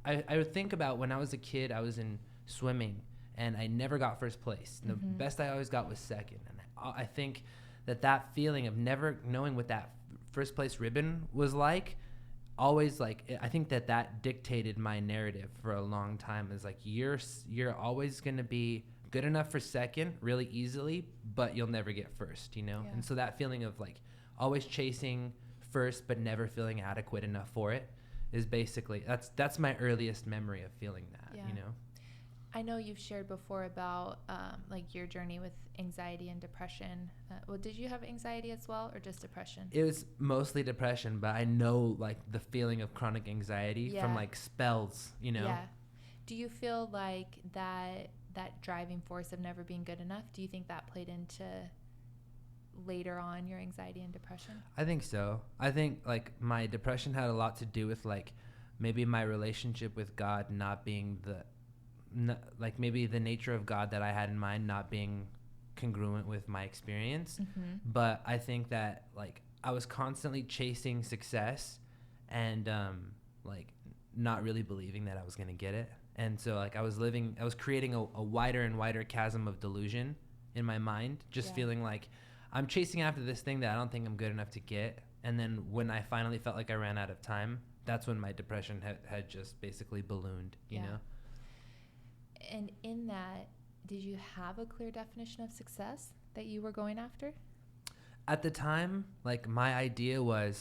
I would think about when I was a kid, I was in swimming and I never got first place. The best I always got was second. And I think that feeling of never knowing what that first place ribbon was like, always like, I think that dictated my narrative for a long time. Is like, you're always going to be good enough for second really easily, but you'll never get first, you know? Yeah. And so that feeling of like always chasing first, but never feeling adequate enough for it is basically, that's my earliest memory of feeling that, you know? I know you've shared before about like your journey with anxiety and depression. Well, did you have anxiety as well, or just depression? It was mostly depression, but I know like the feeling of chronic anxiety from like spells, you know? Yeah. Do you feel like that driving force of never being good enough, do you think that played into later on your anxiety and depression? I think so. I think like my depression had a lot to do with like maybe my relationship with God not being like maybe the nature of God that I had in mind not being congruent with my experience. But I think that like I was constantly chasing success and like not really believing that I was going to get it. And so like I was creating a wider and wider chasm of delusion in my mind, just feeling like I'm chasing after this thing that I don't think I'm good enough to get. And then when I finally felt like I ran out of time, that's when my depression had just basically ballooned, you know? And in that, did you have a clear definition of success that you were going after? At the time, like my idea of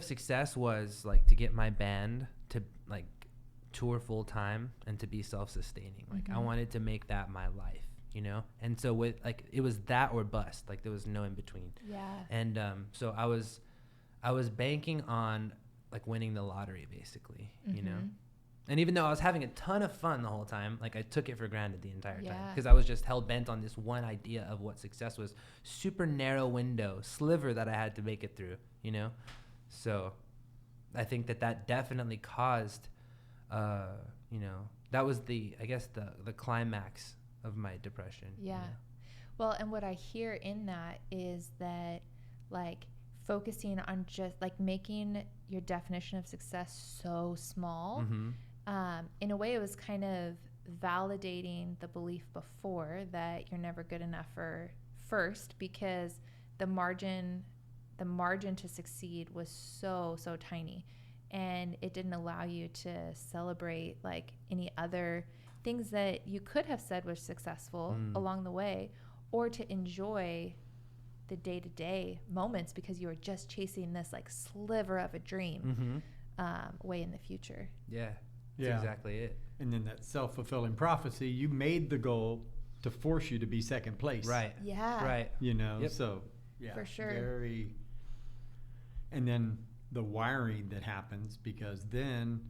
success was like to get my band to like tour full time and to be self-sustaining. Like I wanted to make that my life, you know? And so with like, it was that or bust, like there was no in between. Yeah. And so I was banking on like winning the lottery basically, you know? And even though I was having a ton of fun the whole time, like I took it for granted the entire time because I was just hell bent on this one idea of what success was. Super narrow window, sliver that I had to make it through, you know? So I think that definitely caused, you know, that was I guess the climax of my depression. Yeah. You know? Well, and what I hear in that is that like focusing on just like making your definition of success so small, in a way it was kind of validating the belief before that you're never good enough for first, because the margin to succeed was so tiny, and it didn't allow you to celebrate like any other things that you could have said were successful along the way, or to enjoy the day-to-day moments because you were just chasing this like sliver of a dream way in the future. That's exactly it. And then that self-fulfilling prophecy, you made the goal to force you to be second place. Right. Yeah. Right. You know, Yep. so yeah, For sure. very. And then the wiring that happens, because then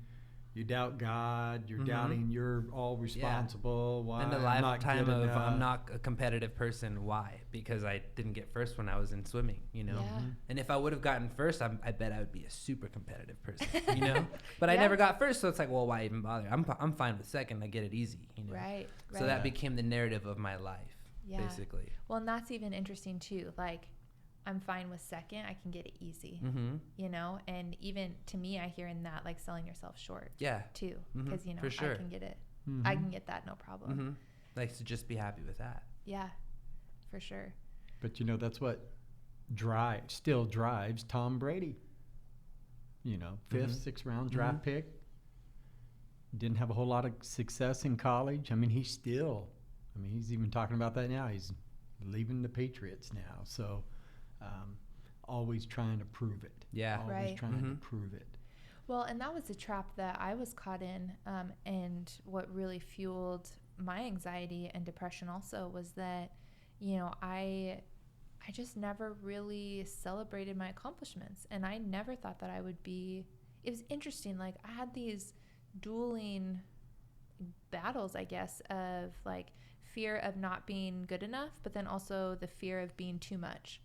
you doubt God, you're doubting you're all responsible. Why? And the I'm not lifetime good of enough. I'm not a competitive person. Why? Because I didn't get first when I was in swimming, you know? Yeah. And if I would have gotten first, I bet I would be a super competitive person, you know? But I Yeah. never got first, so it's like, well, why even bother? I'm fine with second. I get it easy, you know? Right. So that became the narrative of my life, Yeah. basically. Well, and that's even interesting too. Like, I'm fine with second. I can get it easy, you know? And even to me, I hear in that, like, selling yourself short Yeah. too. Because, you know, For sure. I can get it. I can get that, no problem. Like, so just be happy with that. Yeah, for sure. But you know, that's what still drives Tom Brady. You know, 5th, 6th round draft pick. Didn't have a whole lot of success in college. I mean, he's even talking about that now. He's leaving the Patriots now. So, always trying to prove it. Yeah. Always Right. trying to prove it. Well, and that was a trap that I was caught in, and what really fueled my anxiety and depression also was that, you know, I just never really celebrated my accomplishments, and I never thought that I would be. It was interesting, like I had these dueling battles, I guess, of like fear of not being good enough, but then also the fear of being too much.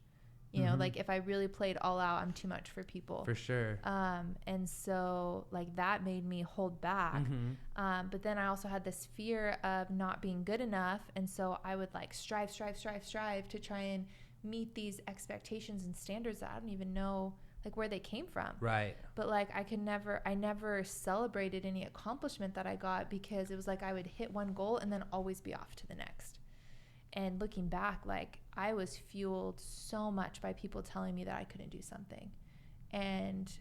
You know, like if I really played all out, I'm too much for people. For sure. And so like that made me hold back. But then I also had this fear of not being good enough. And so I would like strive to try and meet these expectations and standards that I don't even know like where they came from. Right. But like I never celebrated any accomplishment that I got, because it was like I would hit one goal and then always be off to the next. And looking back, like I was fueled so much by people telling me that I couldn't do something. And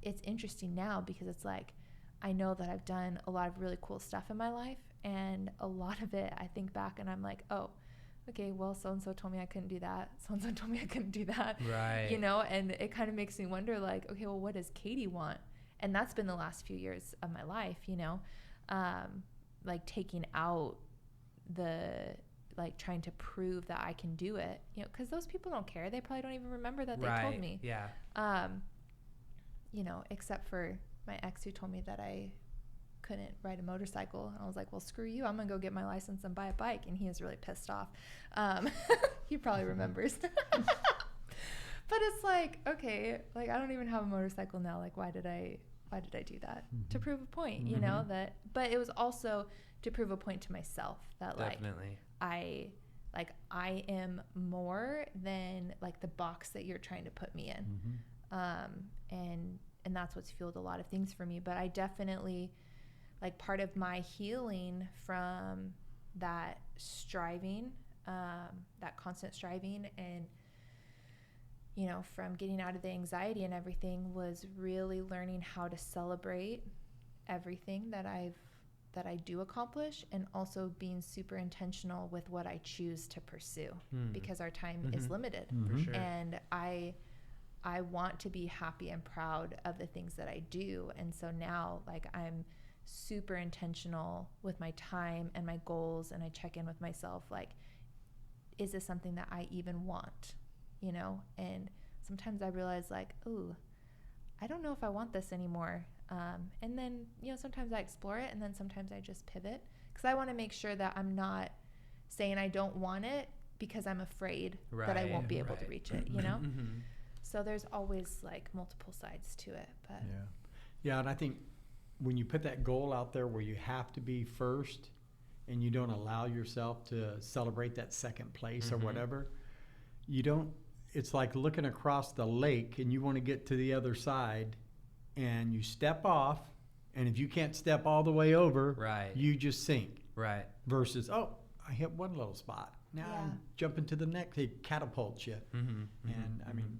it's interesting now because it's like I know that I've done a lot of really cool stuff in my life, and a lot of it I think back and I'm like, oh, okay, well, so-and-so told me I couldn't do that. So-and-so told me I couldn't do that. Right. You know, and it kind of makes me wonder like, okay, well, what does Katie want? And that's been the last few years of my life, you know, like taking out like trying to prove that I can do it, you know, because those people don't care. They probably don't even remember that they told me. Yeah. You know, except for my ex who told me that I couldn't ride a motorcycle. And I was like, well, screw you. I'm going to go get my license and buy a bike. And he was really pissed off. He probably remembers. But it's like, okay, like I don't even have a motorcycle now. Like, why did I do that? To prove a point, you know, but it was also to prove a point to myself that Definitely. like I am more than like the box that you're trying to put me in. And that's what's fueled a lot of things for me. But I definitely, like, part of my healing from that striving, that constant striving, and, you know, from getting out of the anxiety and everything, was really learning how to celebrate everything that I do accomplish, and also being super intentional with what I choose to pursue, because our time is limited. For sure. And I want to be happy and proud of the things that I do. And so now, like, I'm super intentional with my time and my goals, and I check in with myself, like, is this something that I even want, you know? And sometimes I realize like, ooh, I don't know if I want this anymore. And then, you know, sometimes I explore it, and then sometimes I just pivot, because I want to make sure that I'm not saying I don't want it because I'm afraid that I won't be able to reach it, you know? So there's always like multiple sides to it. But yeah, and I think when you put that goal out there where you have to be first and you don't allow yourself to celebrate that second place or whatever, you don't, it's like looking across the lake and you want to get to the other side and you step off, and if you can't step all the way over, you just sink. Versus, oh, I hit one little spot. Now I'm jumping to the next. It catapults you. And I mean,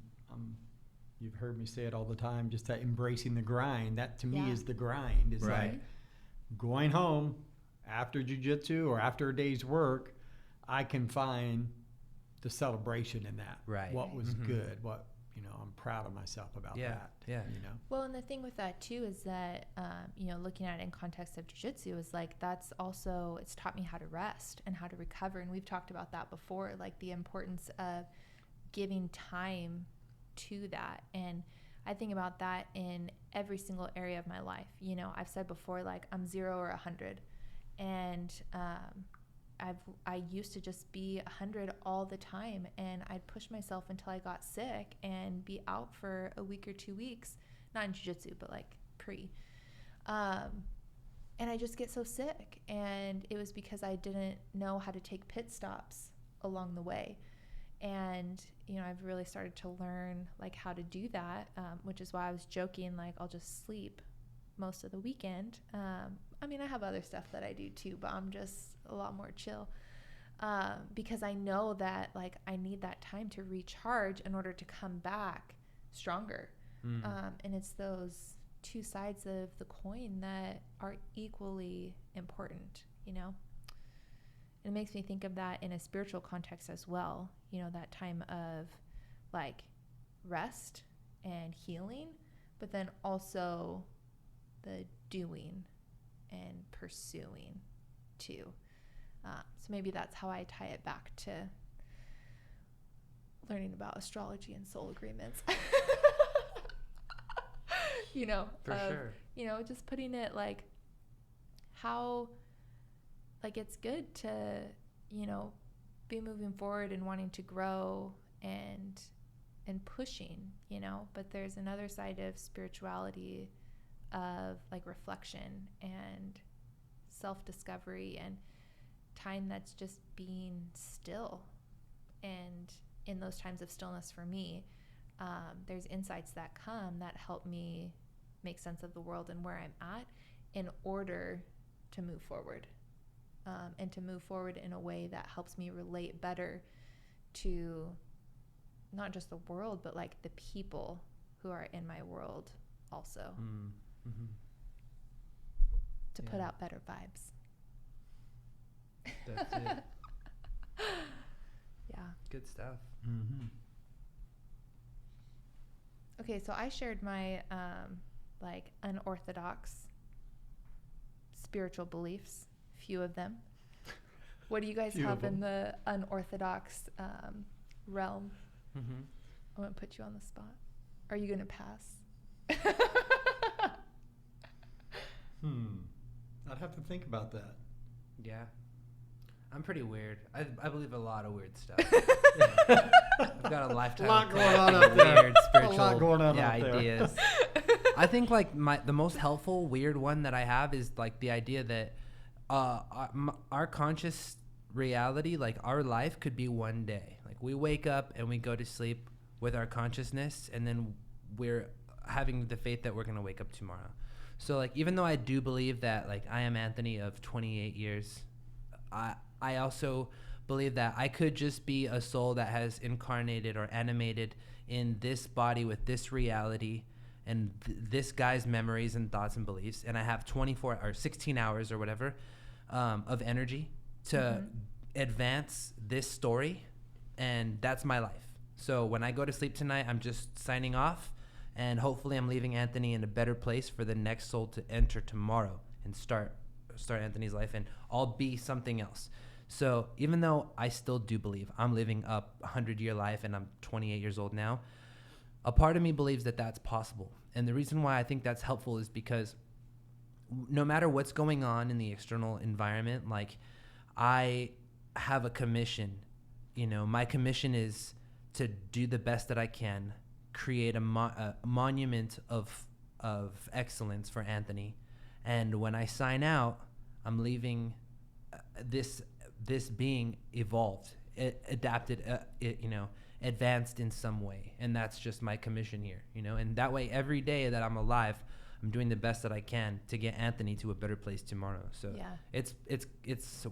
you've heard me say it all the time, just that embracing the grind. That to me is the grind. It's like going home after jiu-jitsu or after a day's work, I can find the celebration in that. What was good, what, you know, I'm proud of myself about that. You know? Well, and the thing with that too is that, you know, looking at it in context of jiu-jitsu is like, that's also, it's taught me how to rest and how to recover. And we've talked about that before, like the importance of giving time to that. And I think about that in every single area of my life. You know, I've said before, like I'm 0 or 100, and I used to just be 100 all the time, and I'd push myself until I got sick and be out for a week or 2 weeks, not in jiu-jitsu, but like pre. And I just get so sick, and it was because I didn't know how to take pit stops along the way. And, you know, I've really started to learn like how to do that, which is why I was joking, like I'll just sleep most of the weekend. I mean, I have other stuff that I do too, but I'm just a lot more chill, because I know that like I need that time to recharge in order to come back stronger. And it's those two sides of the coin that are equally important, you know? It makes me think of that in a spiritual context as well, you know, that time of like rest and healing, but then also the doing and pursuing too. So maybe that's how I tie it back to learning about astrology and soul agreements. You know, for sure. You know, just putting it like how, like it's good to, you know, be moving forward and wanting to grow and pushing, you know, but there's another side of spirituality of like reflection and self-discovery and time that's just being still. And in those times of stillness for me, there's insights that come that help me make sense of the world and where I'm at in order to move forward, and to move forward in a way that helps me relate better to not just the world, but like the people who are in my world also. To put out better vibes. That's it. Yeah. Good stuff. Okay, so I shared my like unorthodox spiritual beliefs, few of them. What do you guys have in the unorthodox realm? I'm gonna put you on the spot. Are you gonna pass? I'd have to think about that. Yeah. I'm pretty weird. I believe a lot of weird stuff. I've got a lifetime lot of going on collecting up there. weird spiritual A lot going on up there. ideas. I think like the most helpful weird one that I have is like the idea that our conscious reality, like our life could be one day. Like we wake up and we go to sleep with our consciousness, and then we're having the faith that we're going to wake up tomorrow. So like even though I do believe that like I am Anthony of 28 years, I also believe that I could just be a soul that has incarnated or animated in this body with this reality and this guy's memories and thoughts and beliefs, and I have 24 or 16 hours or whatever of energy to advance this story, and that's my life. So when I go to sleep tonight, I'm just signing off, and hopefully I'm leaving Anthony in a better place for the next soul to enter tomorrow and start Anthony's life, and I'll be something else. So even though I still do believe I'm living a 100-year life and I'm 28 years old now, a part of me believes that that's possible. And the reason why I think that's helpful is because no matter what's going on in the external environment, like I have a commission. My commission is to do the best that I can, create a monument of excellence for Anthony. And when I sign out, I'm leaving this being evolved, adapted, advanced in some way. And that's just my commission here, and that way every day that I'm alive, I'm doing the best that I can to get Anthony to a better place tomorrow. So it's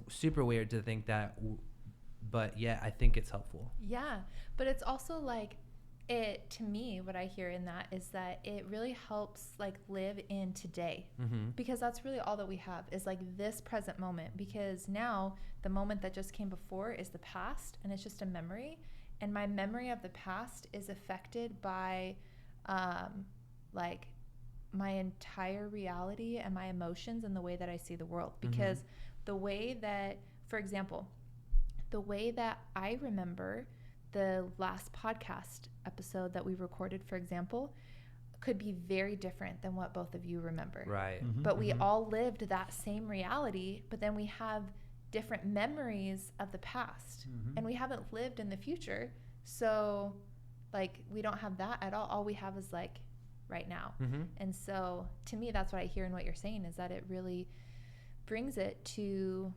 super weird to think that, but yeah, I think it's helpful. Yeah, but it's also like to me, what I hear in that is that it really helps like live in today, because that's really all that we have is like this present moment, because now the moment that just came before is the past and it's just a memory, and my memory of the past is affected by like my entire reality and my emotions and the way that I see the world, because the way that, for example, the way that I remember the last podcast episode that we recorded, for example, could be very different than what both of you remember. Right. But we all lived that same reality, but then we have different memories of the past, and we haven't lived in the future. So like we don't have that at all. All we have is like right now. And so to me, that's what I hear in what you're saying, is that it really brings it to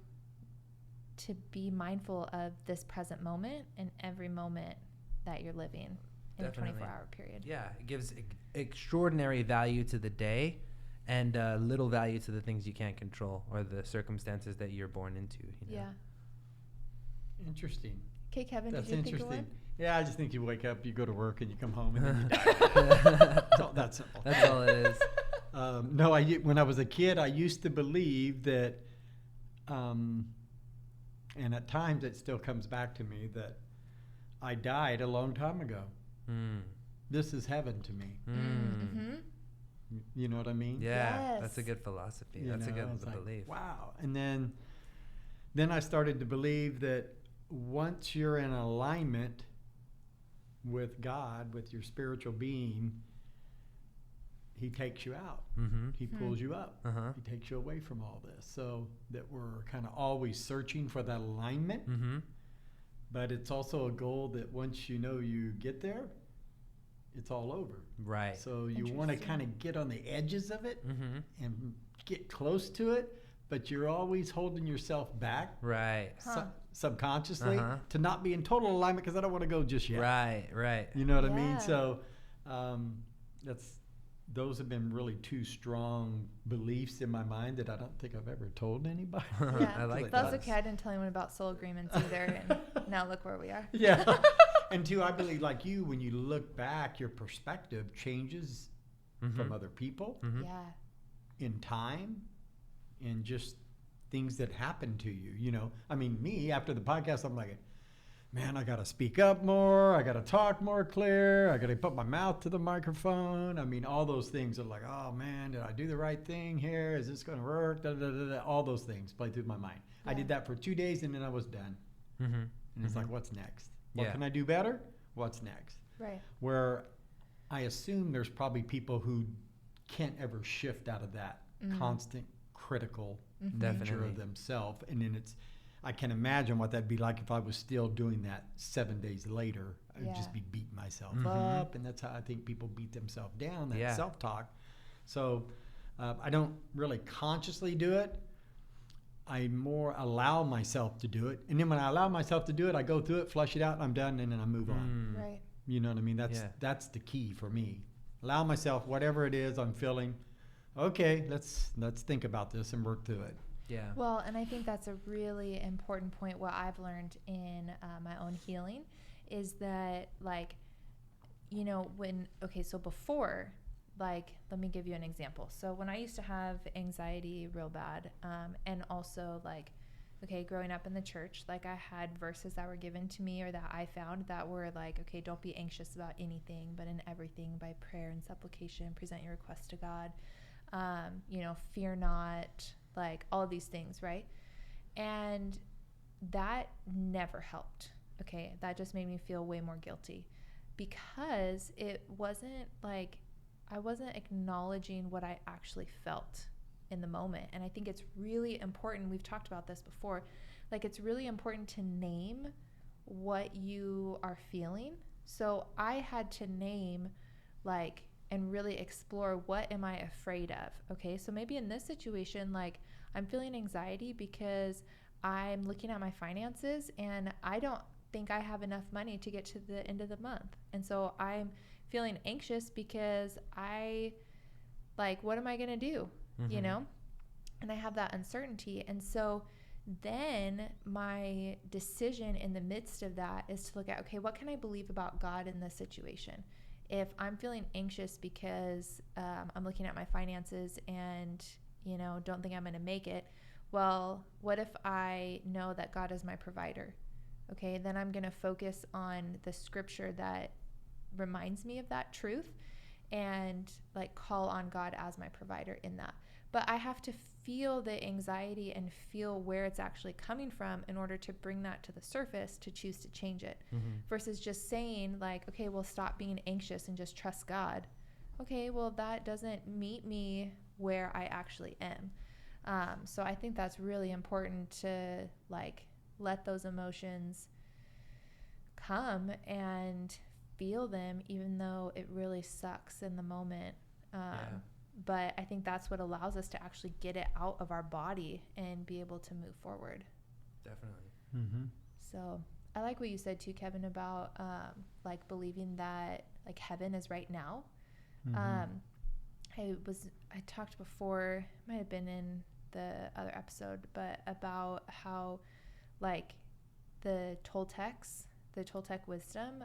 be mindful of this present moment and every moment that you're living in Definitely. a 24-hour period. Yeah, it gives extraordinary value to the day and little value to the things you can't control or the circumstances that you're born into. Yeah. Interesting. Okay, Kevin, That's did you think of one? Yeah, I just think you wake up, you go to work, and you come home, and then you die. It's all that simple. That's all it is. No, when I was a kid, I used to believe that, and at times it still comes back to me, that I died a long time ago. This is heaven to me. You know what I mean? Yeah, Yes. that's a good philosophy. You That's a know, good it's like, belief. wow. And then I started to believe that once you're in alignment with God, with your spiritual being, he takes you out. He pulls you up. He takes you away from all this. So that we're kind of always searching for that alignment. But it's also a goal that once you know you get there, it's all over. Right. So you want to kind of get on the edges of it and get close to it, but you're always holding yourself back. Right. Subconsciously to not be in total alignment because I don't want to go just yet. Right. You know what I mean? So those have been really two strong beliefs in my mind that I don't think I've ever told anybody. Yeah, I like that's that. okay. I didn't tell anyone about soul agreements either, and now look where we are. Yeah. And two, I believe like you, when you look back, your perspective changes from other people Yeah. in time and just things that happen to you. You know, I mean, me, after the podcast, I'm like, man, I got to speak up more. I got to talk more clear. I got to put my mouth to the microphone. I mean, all those things are like, oh, man, did I do the right thing here? Is this going to work? Da, da, da, da. All those things play through my mind. Yeah. I did that for 2 days, and then I was done. And it's like, what's next? What can I do better? What's next? Right. Where I assume there's probably people who can't ever shift out of that constant critical nature of themselves. And then I can imagine what that'd be like if I was still doing that 7 days later. I would just be beating myself up. And that's how I think people beat themselves down, that self-talk. So I don't really consciously do it. I more allow myself to do it. And then when I allow myself to do it, I go through it, flush it out, and I'm done, and then I move on. Right. You know what I mean? That's the key for me. Allow myself, whatever it is I'm feeling, okay, let's think about this and work through it. Yeah. Well, and I think that's a really important point. What I've learned in my own healing is that, like, you know, so before, like, let me give you an example. So when I used to have anxiety real bad, and also like, okay, growing up in the church, like I had verses that were given to me or that I found that were like, okay, don't be anxious about anything, but in everything by prayer and supplication, present your requests to God. You know, fear not, like all of these things, right? And that never helped. Okay. That just made me feel way more guilty because it wasn't like, I wasn't acknowledging what I actually felt in the moment. And I think it's really important. We've talked about this before. Like, it's really important to name what you are feeling. So I had to name, like, and really explore, what am I afraid of? Okay. So maybe in this situation, like, I'm feeling anxiety because I'm looking at my finances and I don't think I have enough money to get to the end of the month. And so I'm feeling anxious because what am I going to do? You know? And I have that uncertainty. And so then my decision in the midst of that is to look at, okay, what can I believe about God in this situation? If I'm feeling anxious because I'm looking at my finances and, don't think I'm going to make it, well, what if I know that God is my provider? Okay, then I'm going to focus on the scripture that reminds me of that truth and call on God as my provider in that. But I have to feel the anxiety and feel where it's actually coming from in order to bring that to the surface to choose to change it, versus just saying okay, well, stop being anxious and just trust God. Okay, well, that doesn't meet me where I actually am. So I think that's really important to let those emotions come and feel them, even though it really sucks in the moment. But I think that's what allows us to actually get it out of our body and be able to move forward. Definitely. So I like what you said too, Kevin, about believing that heaven is right now. I talked before, might have been in the other episode, but about how the Toltec wisdom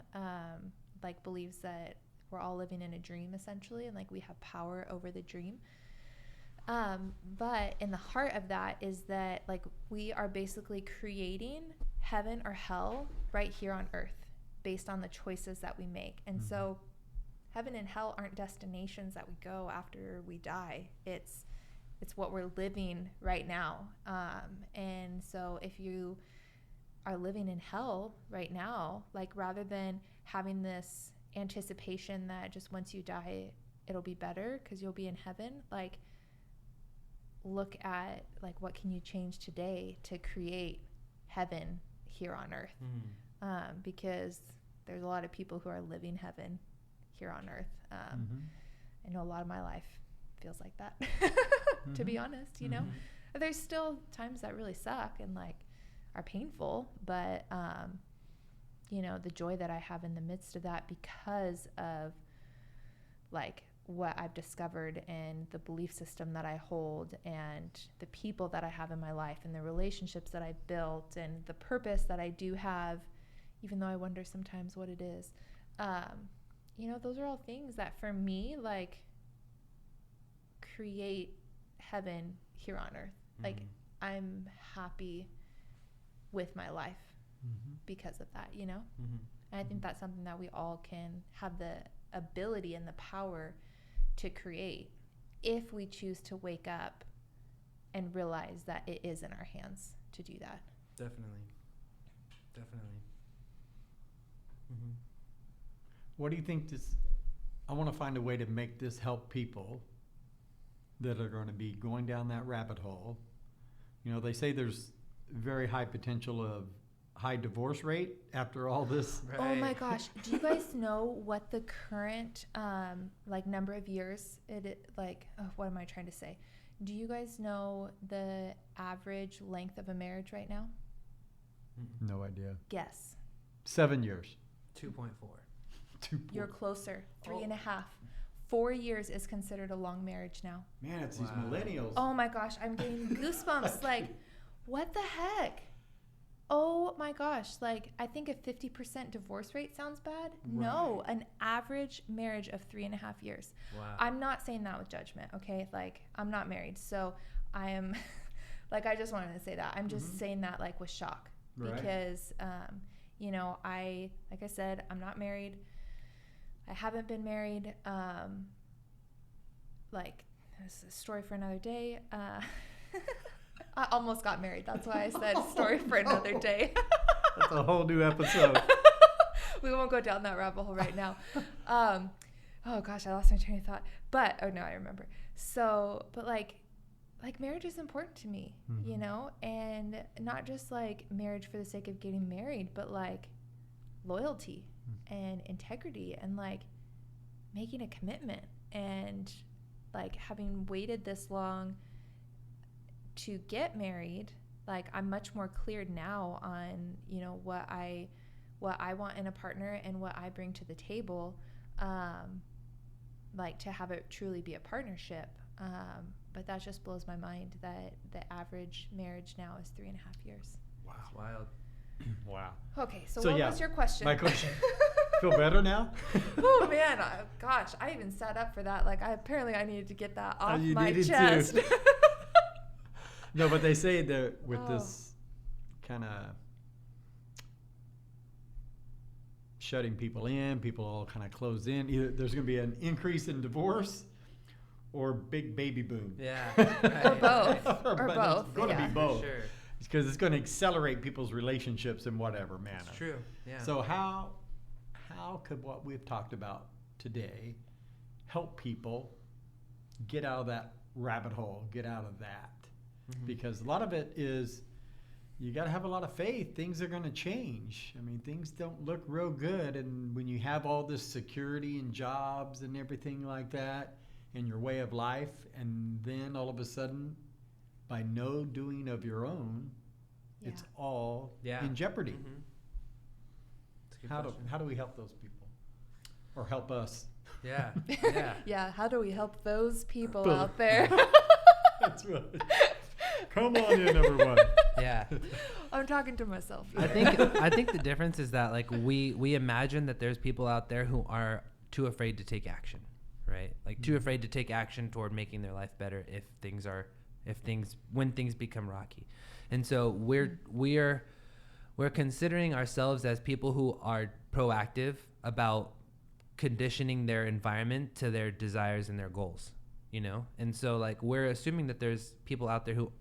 believes that we're all living in a dream essentially, and we have power over the dream. But in the heart of that is that we are basically creating heaven or hell right here on earth based on the choices that we make. And so heaven and hell aren't destinations that we go after we die. It's what we're living right now. And so if you are living in hell right now, rather than having this anticipation that just once you die it'll be better because you'll be in heaven, look at what can you change today to create heaven here on earth. Because there's a lot of people who are living heaven here on earth. I know a lot of my life feels like that. To be honest, there's still times that really suck and are painful, but the joy that I have in the midst of that because of what I've discovered and the belief system that I hold and the people that I have in my life and the relationships that I've built and the purpose that I do have, even though I wonder sometimes what it is. Those are all things that for me create heaven here on earth. I'm happy with my life because of that, And I think that's something that we all can have the ability and the power to create if we choose to wake up and realize that it is in our hands to do that. Definitely. What do you think I want to find a way to make this help people that are going to be going down that rabbit hole. They say there's very high potential of high divorce rate after all this. Right. Oh my gosh. Do you guys know what the current number of years what am I trying to say? Do you guys know the average length of a marriage right now? No idea. Guess. 7 years. 2.4. You're closer. 3.5. 4 years is considered a long marriage now. Man, it's these millennials. Oh my gosh, I'm getting goosebumps. What the heck? Oh my gosh, I think a 50% divorce rate sounds bad. Right. No, an average marriage of 3.5 years. Wow. I'm not saying that with judgment, okay? I'm not married, so I am, I just wanted to say that. I'm just saying that with shock. Right. Because, like I said, I'm not married. I haven't been married. This is a story for another day. I almost got married. That's why I said story for another day. That's a whole new episode. We won't go down that rabbit hole right now. Oh gosh, I lost my train of thought. But oh no, I remember. So, but like marriage is important to me, you know, and not just like marriage for the sake of getting married, but like loyalty and integrity and like making a commitment and like having waited this long to get married. Like I'm much more cleared now on, you know, what I want in a partner and what I bring to the table, like to have it truly be a partnership. But that just blows my mind that the average marriage now is 3.5 years. Wow. It's wild. Wow. Okay, so what was your question? My question. Feel better now? Oh man, gosh, I even sat up for that. Like apparently I needed to get that off you my needed chest. to. No, but they say that with this kind of shutting people in, people all kind of close in. Either there's going to be an increase in divorce or big baby boom. Yeah. Or both. Or But both. It's going to Yeah. be both. For sure. Because it's going to accelerate people's relationships in whatever manner. It's true. Yeah. So how could what we've talked about today help people get out of that rabbit hole, get out of that? Because a lot of it is you got to have a lot of faith. Things are going to change. I mean, things don't look real good. And when you have all this security and jobs and everything like that in your way of life, and then all of a sudden, by no doing of your own, it's all in jeopardy. That's a good How question. do we help those people? Or help us? Yeah. Yeah. Yeah, how do we help those people out there? That's right. Come on in, everyone. Yeah. I'm talking to myself. I think the difference is that like we imagine that there's people out there who are too afraid to take action, right? Like too afraid to take action toward making their life better when things become rocky. And so we're considering ourselves as people who are proactive about conditioning their environment to their desires and their goals, you know? And so like we're assuming that there's people out there who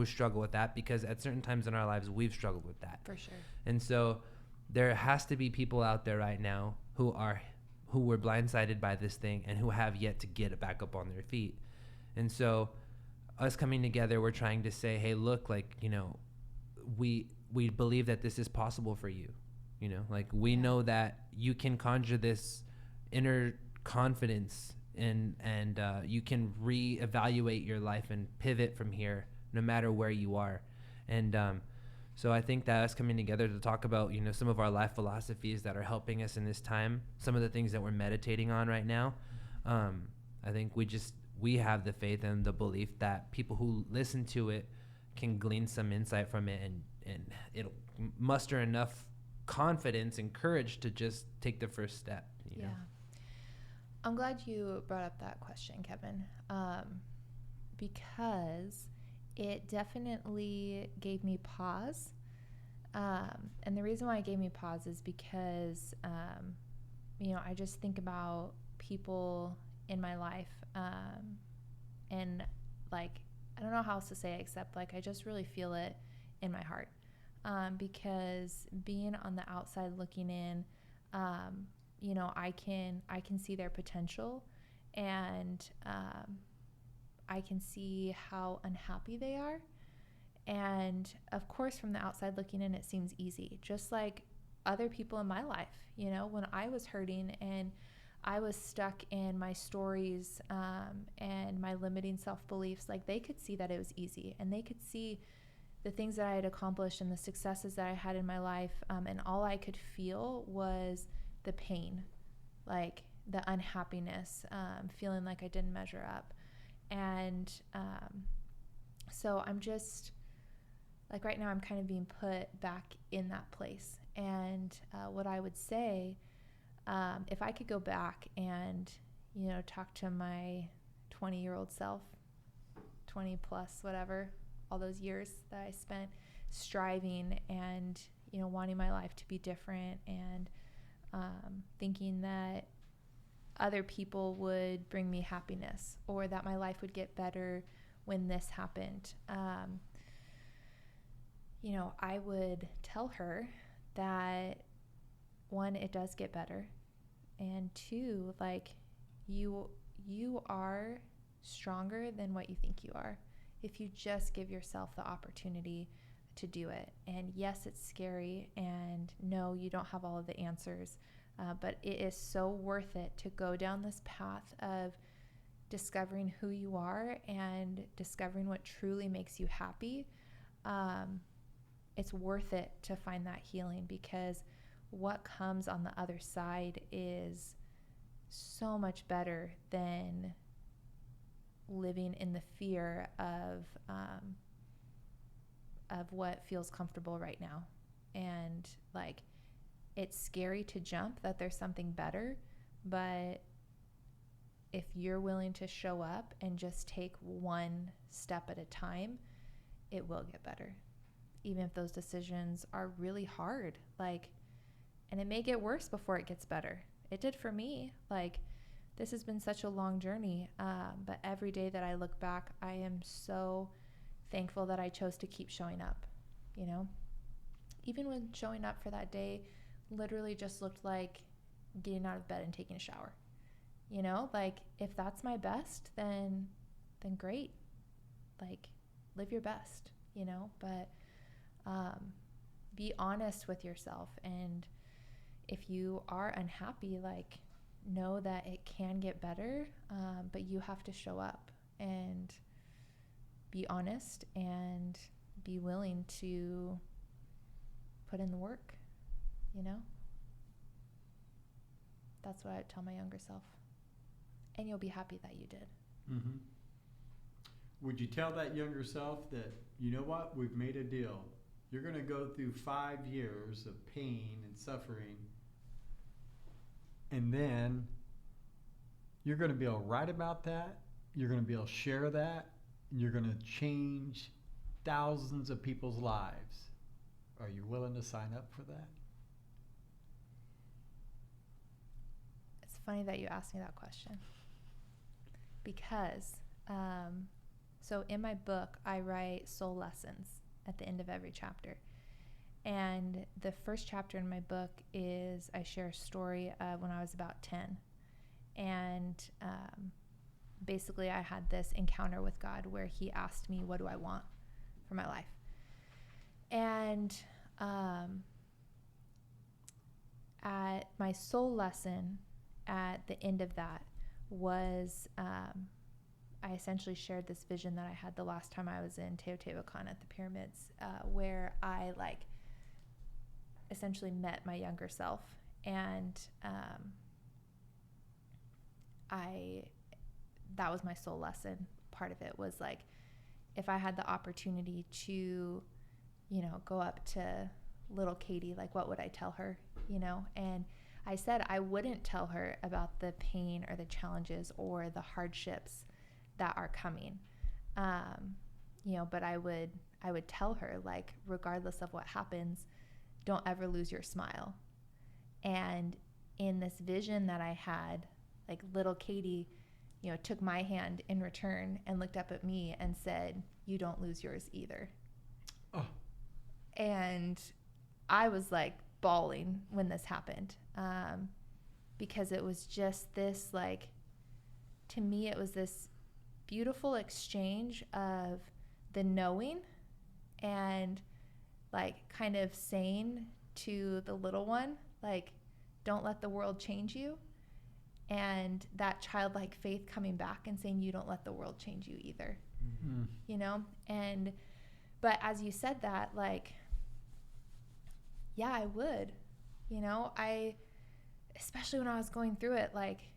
struggle with that because at certain times in our lives we've struggled with that. For sure. And so there has to be people out there right now who were blindsided by this thing and who have yet to get it back up on their feet. And so us coming together, we're trying to say, hey, look, like, you know, we believe that this is possible for you. You know, like we know that you can conjure this inner confidence and you can reevaluate your life and pivot from here no matter where you are. And so I think that us coming together to talk about, you know, some of our life philosophies that are helping us in this time, some of the things that we're meditating on right now, I think we have the faith and the belief that people who listen to it can glean some insight from it and it'll muster enough confidence and courage to just take the first step. You know? I'm glad you brought up that question, Kevin, because it definitely gave me pause. And the reason why it gave me pause is because, you know, I just think about people in my life, and like, I don't know how else to say it except like I just really feel it in my heart, because being on the outside looking in, you know, I can see their potential, and I can see how unhappy they are. And of course, from the outside looking in, it seems easy, just like other people in my life. You know, when I was hurting and I was stuck in my stories and my limiting self-beliefs, like they could see that it was easy, and they could see the things that I had accomplished and the successes that I had in my life, and all I could feel was the pain, like the unhappiness, feeling like I didn't measure up. And so I'm just like, right now I'm kind of being put back in that place. And what I would say, if I could go back and, you know, talk to my 20-year-old self, 20 plus, whatever, all those years that I spent striving and, you know, wanting my life to be different, and thinking that other people would bring me happiness, or that my life would get better when this happened. you know, I would tell her that, one, it does get better, and two, like, you are stronger than what you think you are if you just give yourself the opportunity to do it. And yes, it's scary, and no, you don't have all of the answers, but it is so worth it to go down this path of discovering who you are and discovering what truly makes you happy. It's worth it to find that healing, because what comes on the other side is so much better than living in the fear of what feels comfortable right now. And like, it's scary to jump that there's something better, but if you're willing to show up and just take one step at a time, it will get better. Even if those decisions are really hard, like, and it may get worse before it gets better. It did for me. Like, this has been such a long journey, but every day that I look back, I am so thankful that I chose to keep showing up, you know? Even when showing up for that day literally just looked like getting out of bed and taking a shower, you know? Like, if that's my best, then great. Like, live your best, you know? But be honest with yourself, and if you are unhappy, like, know that it can get better, but you have to show up and be honest and be willing to put in the work, you know? That's what I would tell my younger self. And you'll be happy that you did. Mm-hmm. Would you tell that younger self that, you know what, we've made a deal. You're going to go through 5 years of pain and suffering, and then you're going to be able to write about that, you're going to be able to share that, and you're going to change thousands of people's lives. Are you willing to sign up for that? It's funny that you asked me that question, because so in my book, I write soul lessons at the end of every chapter. And the first chapter in my book is, I share a story of when I was about 10. And basically I had this encounter with God where he asked me, what do I want for my life? And at my soul lesson at the end of that was, I essentially shared this vision that I had the last time I was in Teotihuacan at the pyramids, where I essentially met my younger self. And that was my soul lesson. Part of it was like, if I had the opportunity to, go up to little Katie, like, what would I tell her, And I said I wouldn't tell her about the pain or the challenges or the hardships that are coming, but I would tell her, like, regardless of what happens, don't ever lose your smile. And in this vision that I had, like, little Katie, took my hand in return and looked up at me and said, you don't lose yours either. Oh. And I was like bawling when this happened, because it was just this, like, to me, it was this beautiful exchange of the knowing and, like, kind of saying to the little one, like, don't let the world change you, and that childlike faith coming back and saying, you don't let the world change you either. Mm-hmm. But as you said that, like, yeah, I would, especially when I was going through it, like,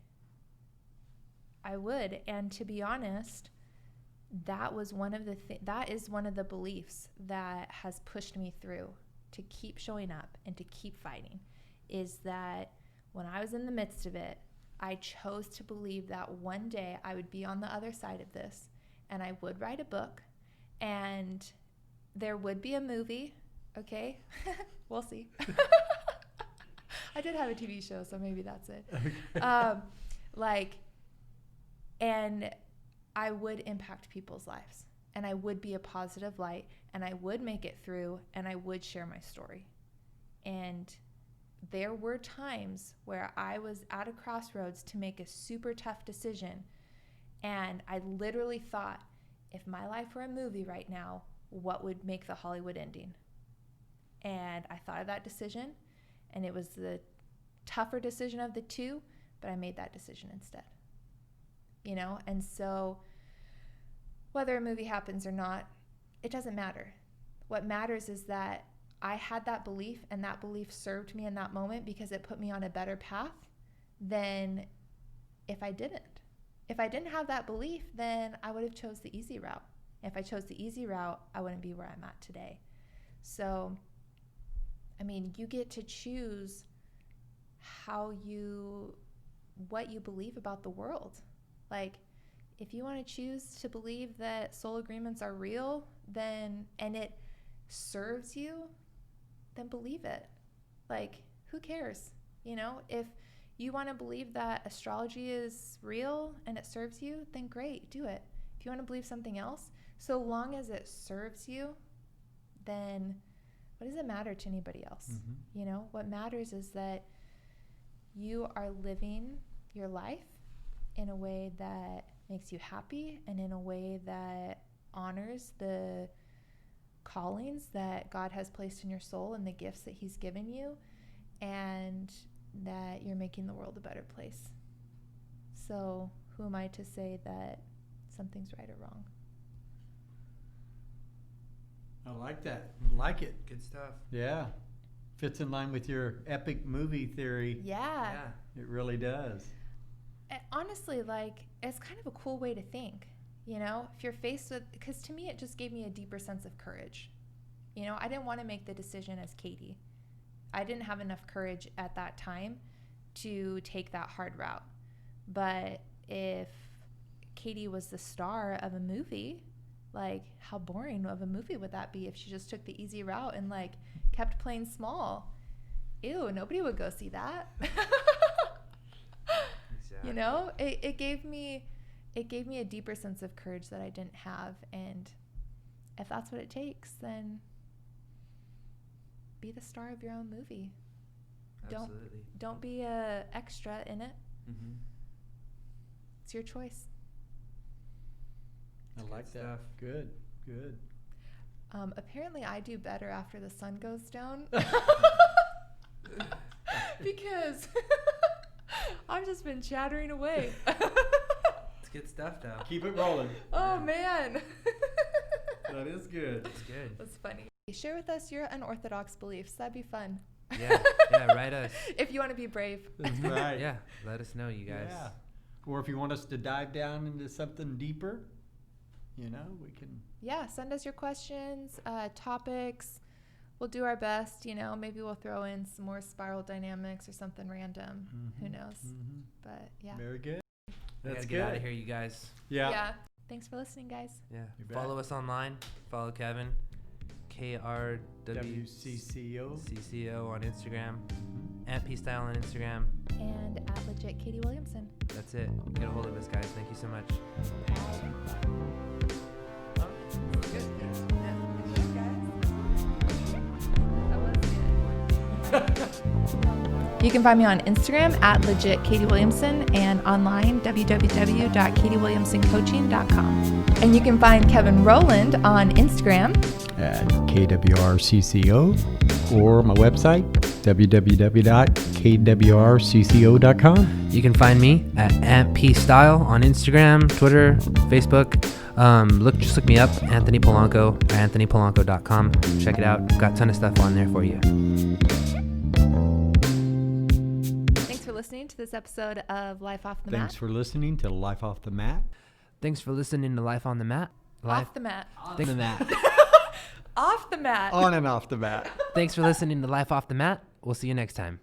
I would. And to be honest, that was that is one of the beliefs that has pushed me through to keep showing up and to keep fighting, is that when I was in the midst of it, I chose to believe that one day I would be on the other side of this, and I would write a book, and there would be a movie. Okay. We'll see. I did have a TV show, so maybe that's it. Okay. And I would impact people's lives. and I would be a positive light, and I would make it through, and I would share my story. And there were times where I was at a crossroads to make a super tough decision, and I literally thought, if my life were a movie right now, what would make the Hollywood ending? And I thought of that decision, and it was the tougher decision of the two, but I made that decision instead. You know, and so whether a movie happens or not, it doesn't matter. What matters is that I had that belief, and that belief served me in that moment because it put me on a better path than if I didn't. If I didn't have that belief, then I would have chose the easy route. If I chose the easy route, I wouldn't be where I'm at today. So, I mean, you get to choose what you believe about the world. Like, if you want to choose to believe that soul agreements are real, then, and it serves you, then believe it. Like, who cares? You know, if you want to believe that astrology is real and it serves you, then great, do it. If you want to believe something else, so long as it serves you, then what does it matter to anybody else? You know, what matters is that you are living your life in a way that makes you happy and in a way that honors the callings that God has placed in your soul and the gifts that he's given you, and that you're making the world a better place. So who am I to say that something's right or wrong? I like that. Like it. Good stuff. Yeah. Fits in line with your epic movie theory. Yeah. It really does. Honestly, like, it's kind of a cool way to think, you know, if you're faced with, because to me, it just gave me a deeper sense of courage. You know, I didn't want to make the decision as Katie. I didn't have enough courage at that time to take that hard route. But if Katie was the star of a movie, like, how boring of a movie would that be if she just took the easy route and, like, kept playing small? Ew, nobody would go see that. You know, it gave me a deeper sense of courage that I didn't have, and if that's what it takes, then be the star of your own movie. Absolutely. Don't be a extra in it. It's your choice. I like that. Good. Apparently I do better after the sun goes down. Because I've just been chattering away. It's good stuff, though. Keep it rolling. Oh, man. That is good. That's good. That's funny. Share with us your unorthodox beliefs. That'd be fun. Yeah, write us. If you want to be brave. That's right. Yeah, let us know, you guys. Yeah. Or if you want us to dive down into something deeper, you know, we can. Yeah, send us your questions, topics. We'll do our best, you know, maybe we'll throw in some more spiral dynamics or something random. Who knows? But yeah. Very good. That's good. Get out of here, you guys. Yeah. Thanks for listening, guys. Yeah. Follow us online. Follow Kevin. KRWCCO on Instagram. At P-Style on Instagram. And at Legit Katie Williamson. That's it. Get a hold of us, guys. Thank you so much. You can find me on Instagram at Legit Katie Williamson and online www.katiewilliamsoncoaching.com. And you can find Kevin Roland on Instagram at KWRCCO or my website www.kwrcco.com. You can find me at P-Style on Instagram, Twitter, Facebook. Just look me up, Anthony Polanco, or anthonypolanco.com. Check it out. Got a ton of stuff on there for you. Thanks for listening to this episode of Life Off the Mat. Thanks for listening to Life Off the Mat. Thanks for listening to Life on the Mat. Off the mat. Off the mat. Off the mat. On and off the mat. Thanks for listening to Life Off the Mat. We'll see you next time.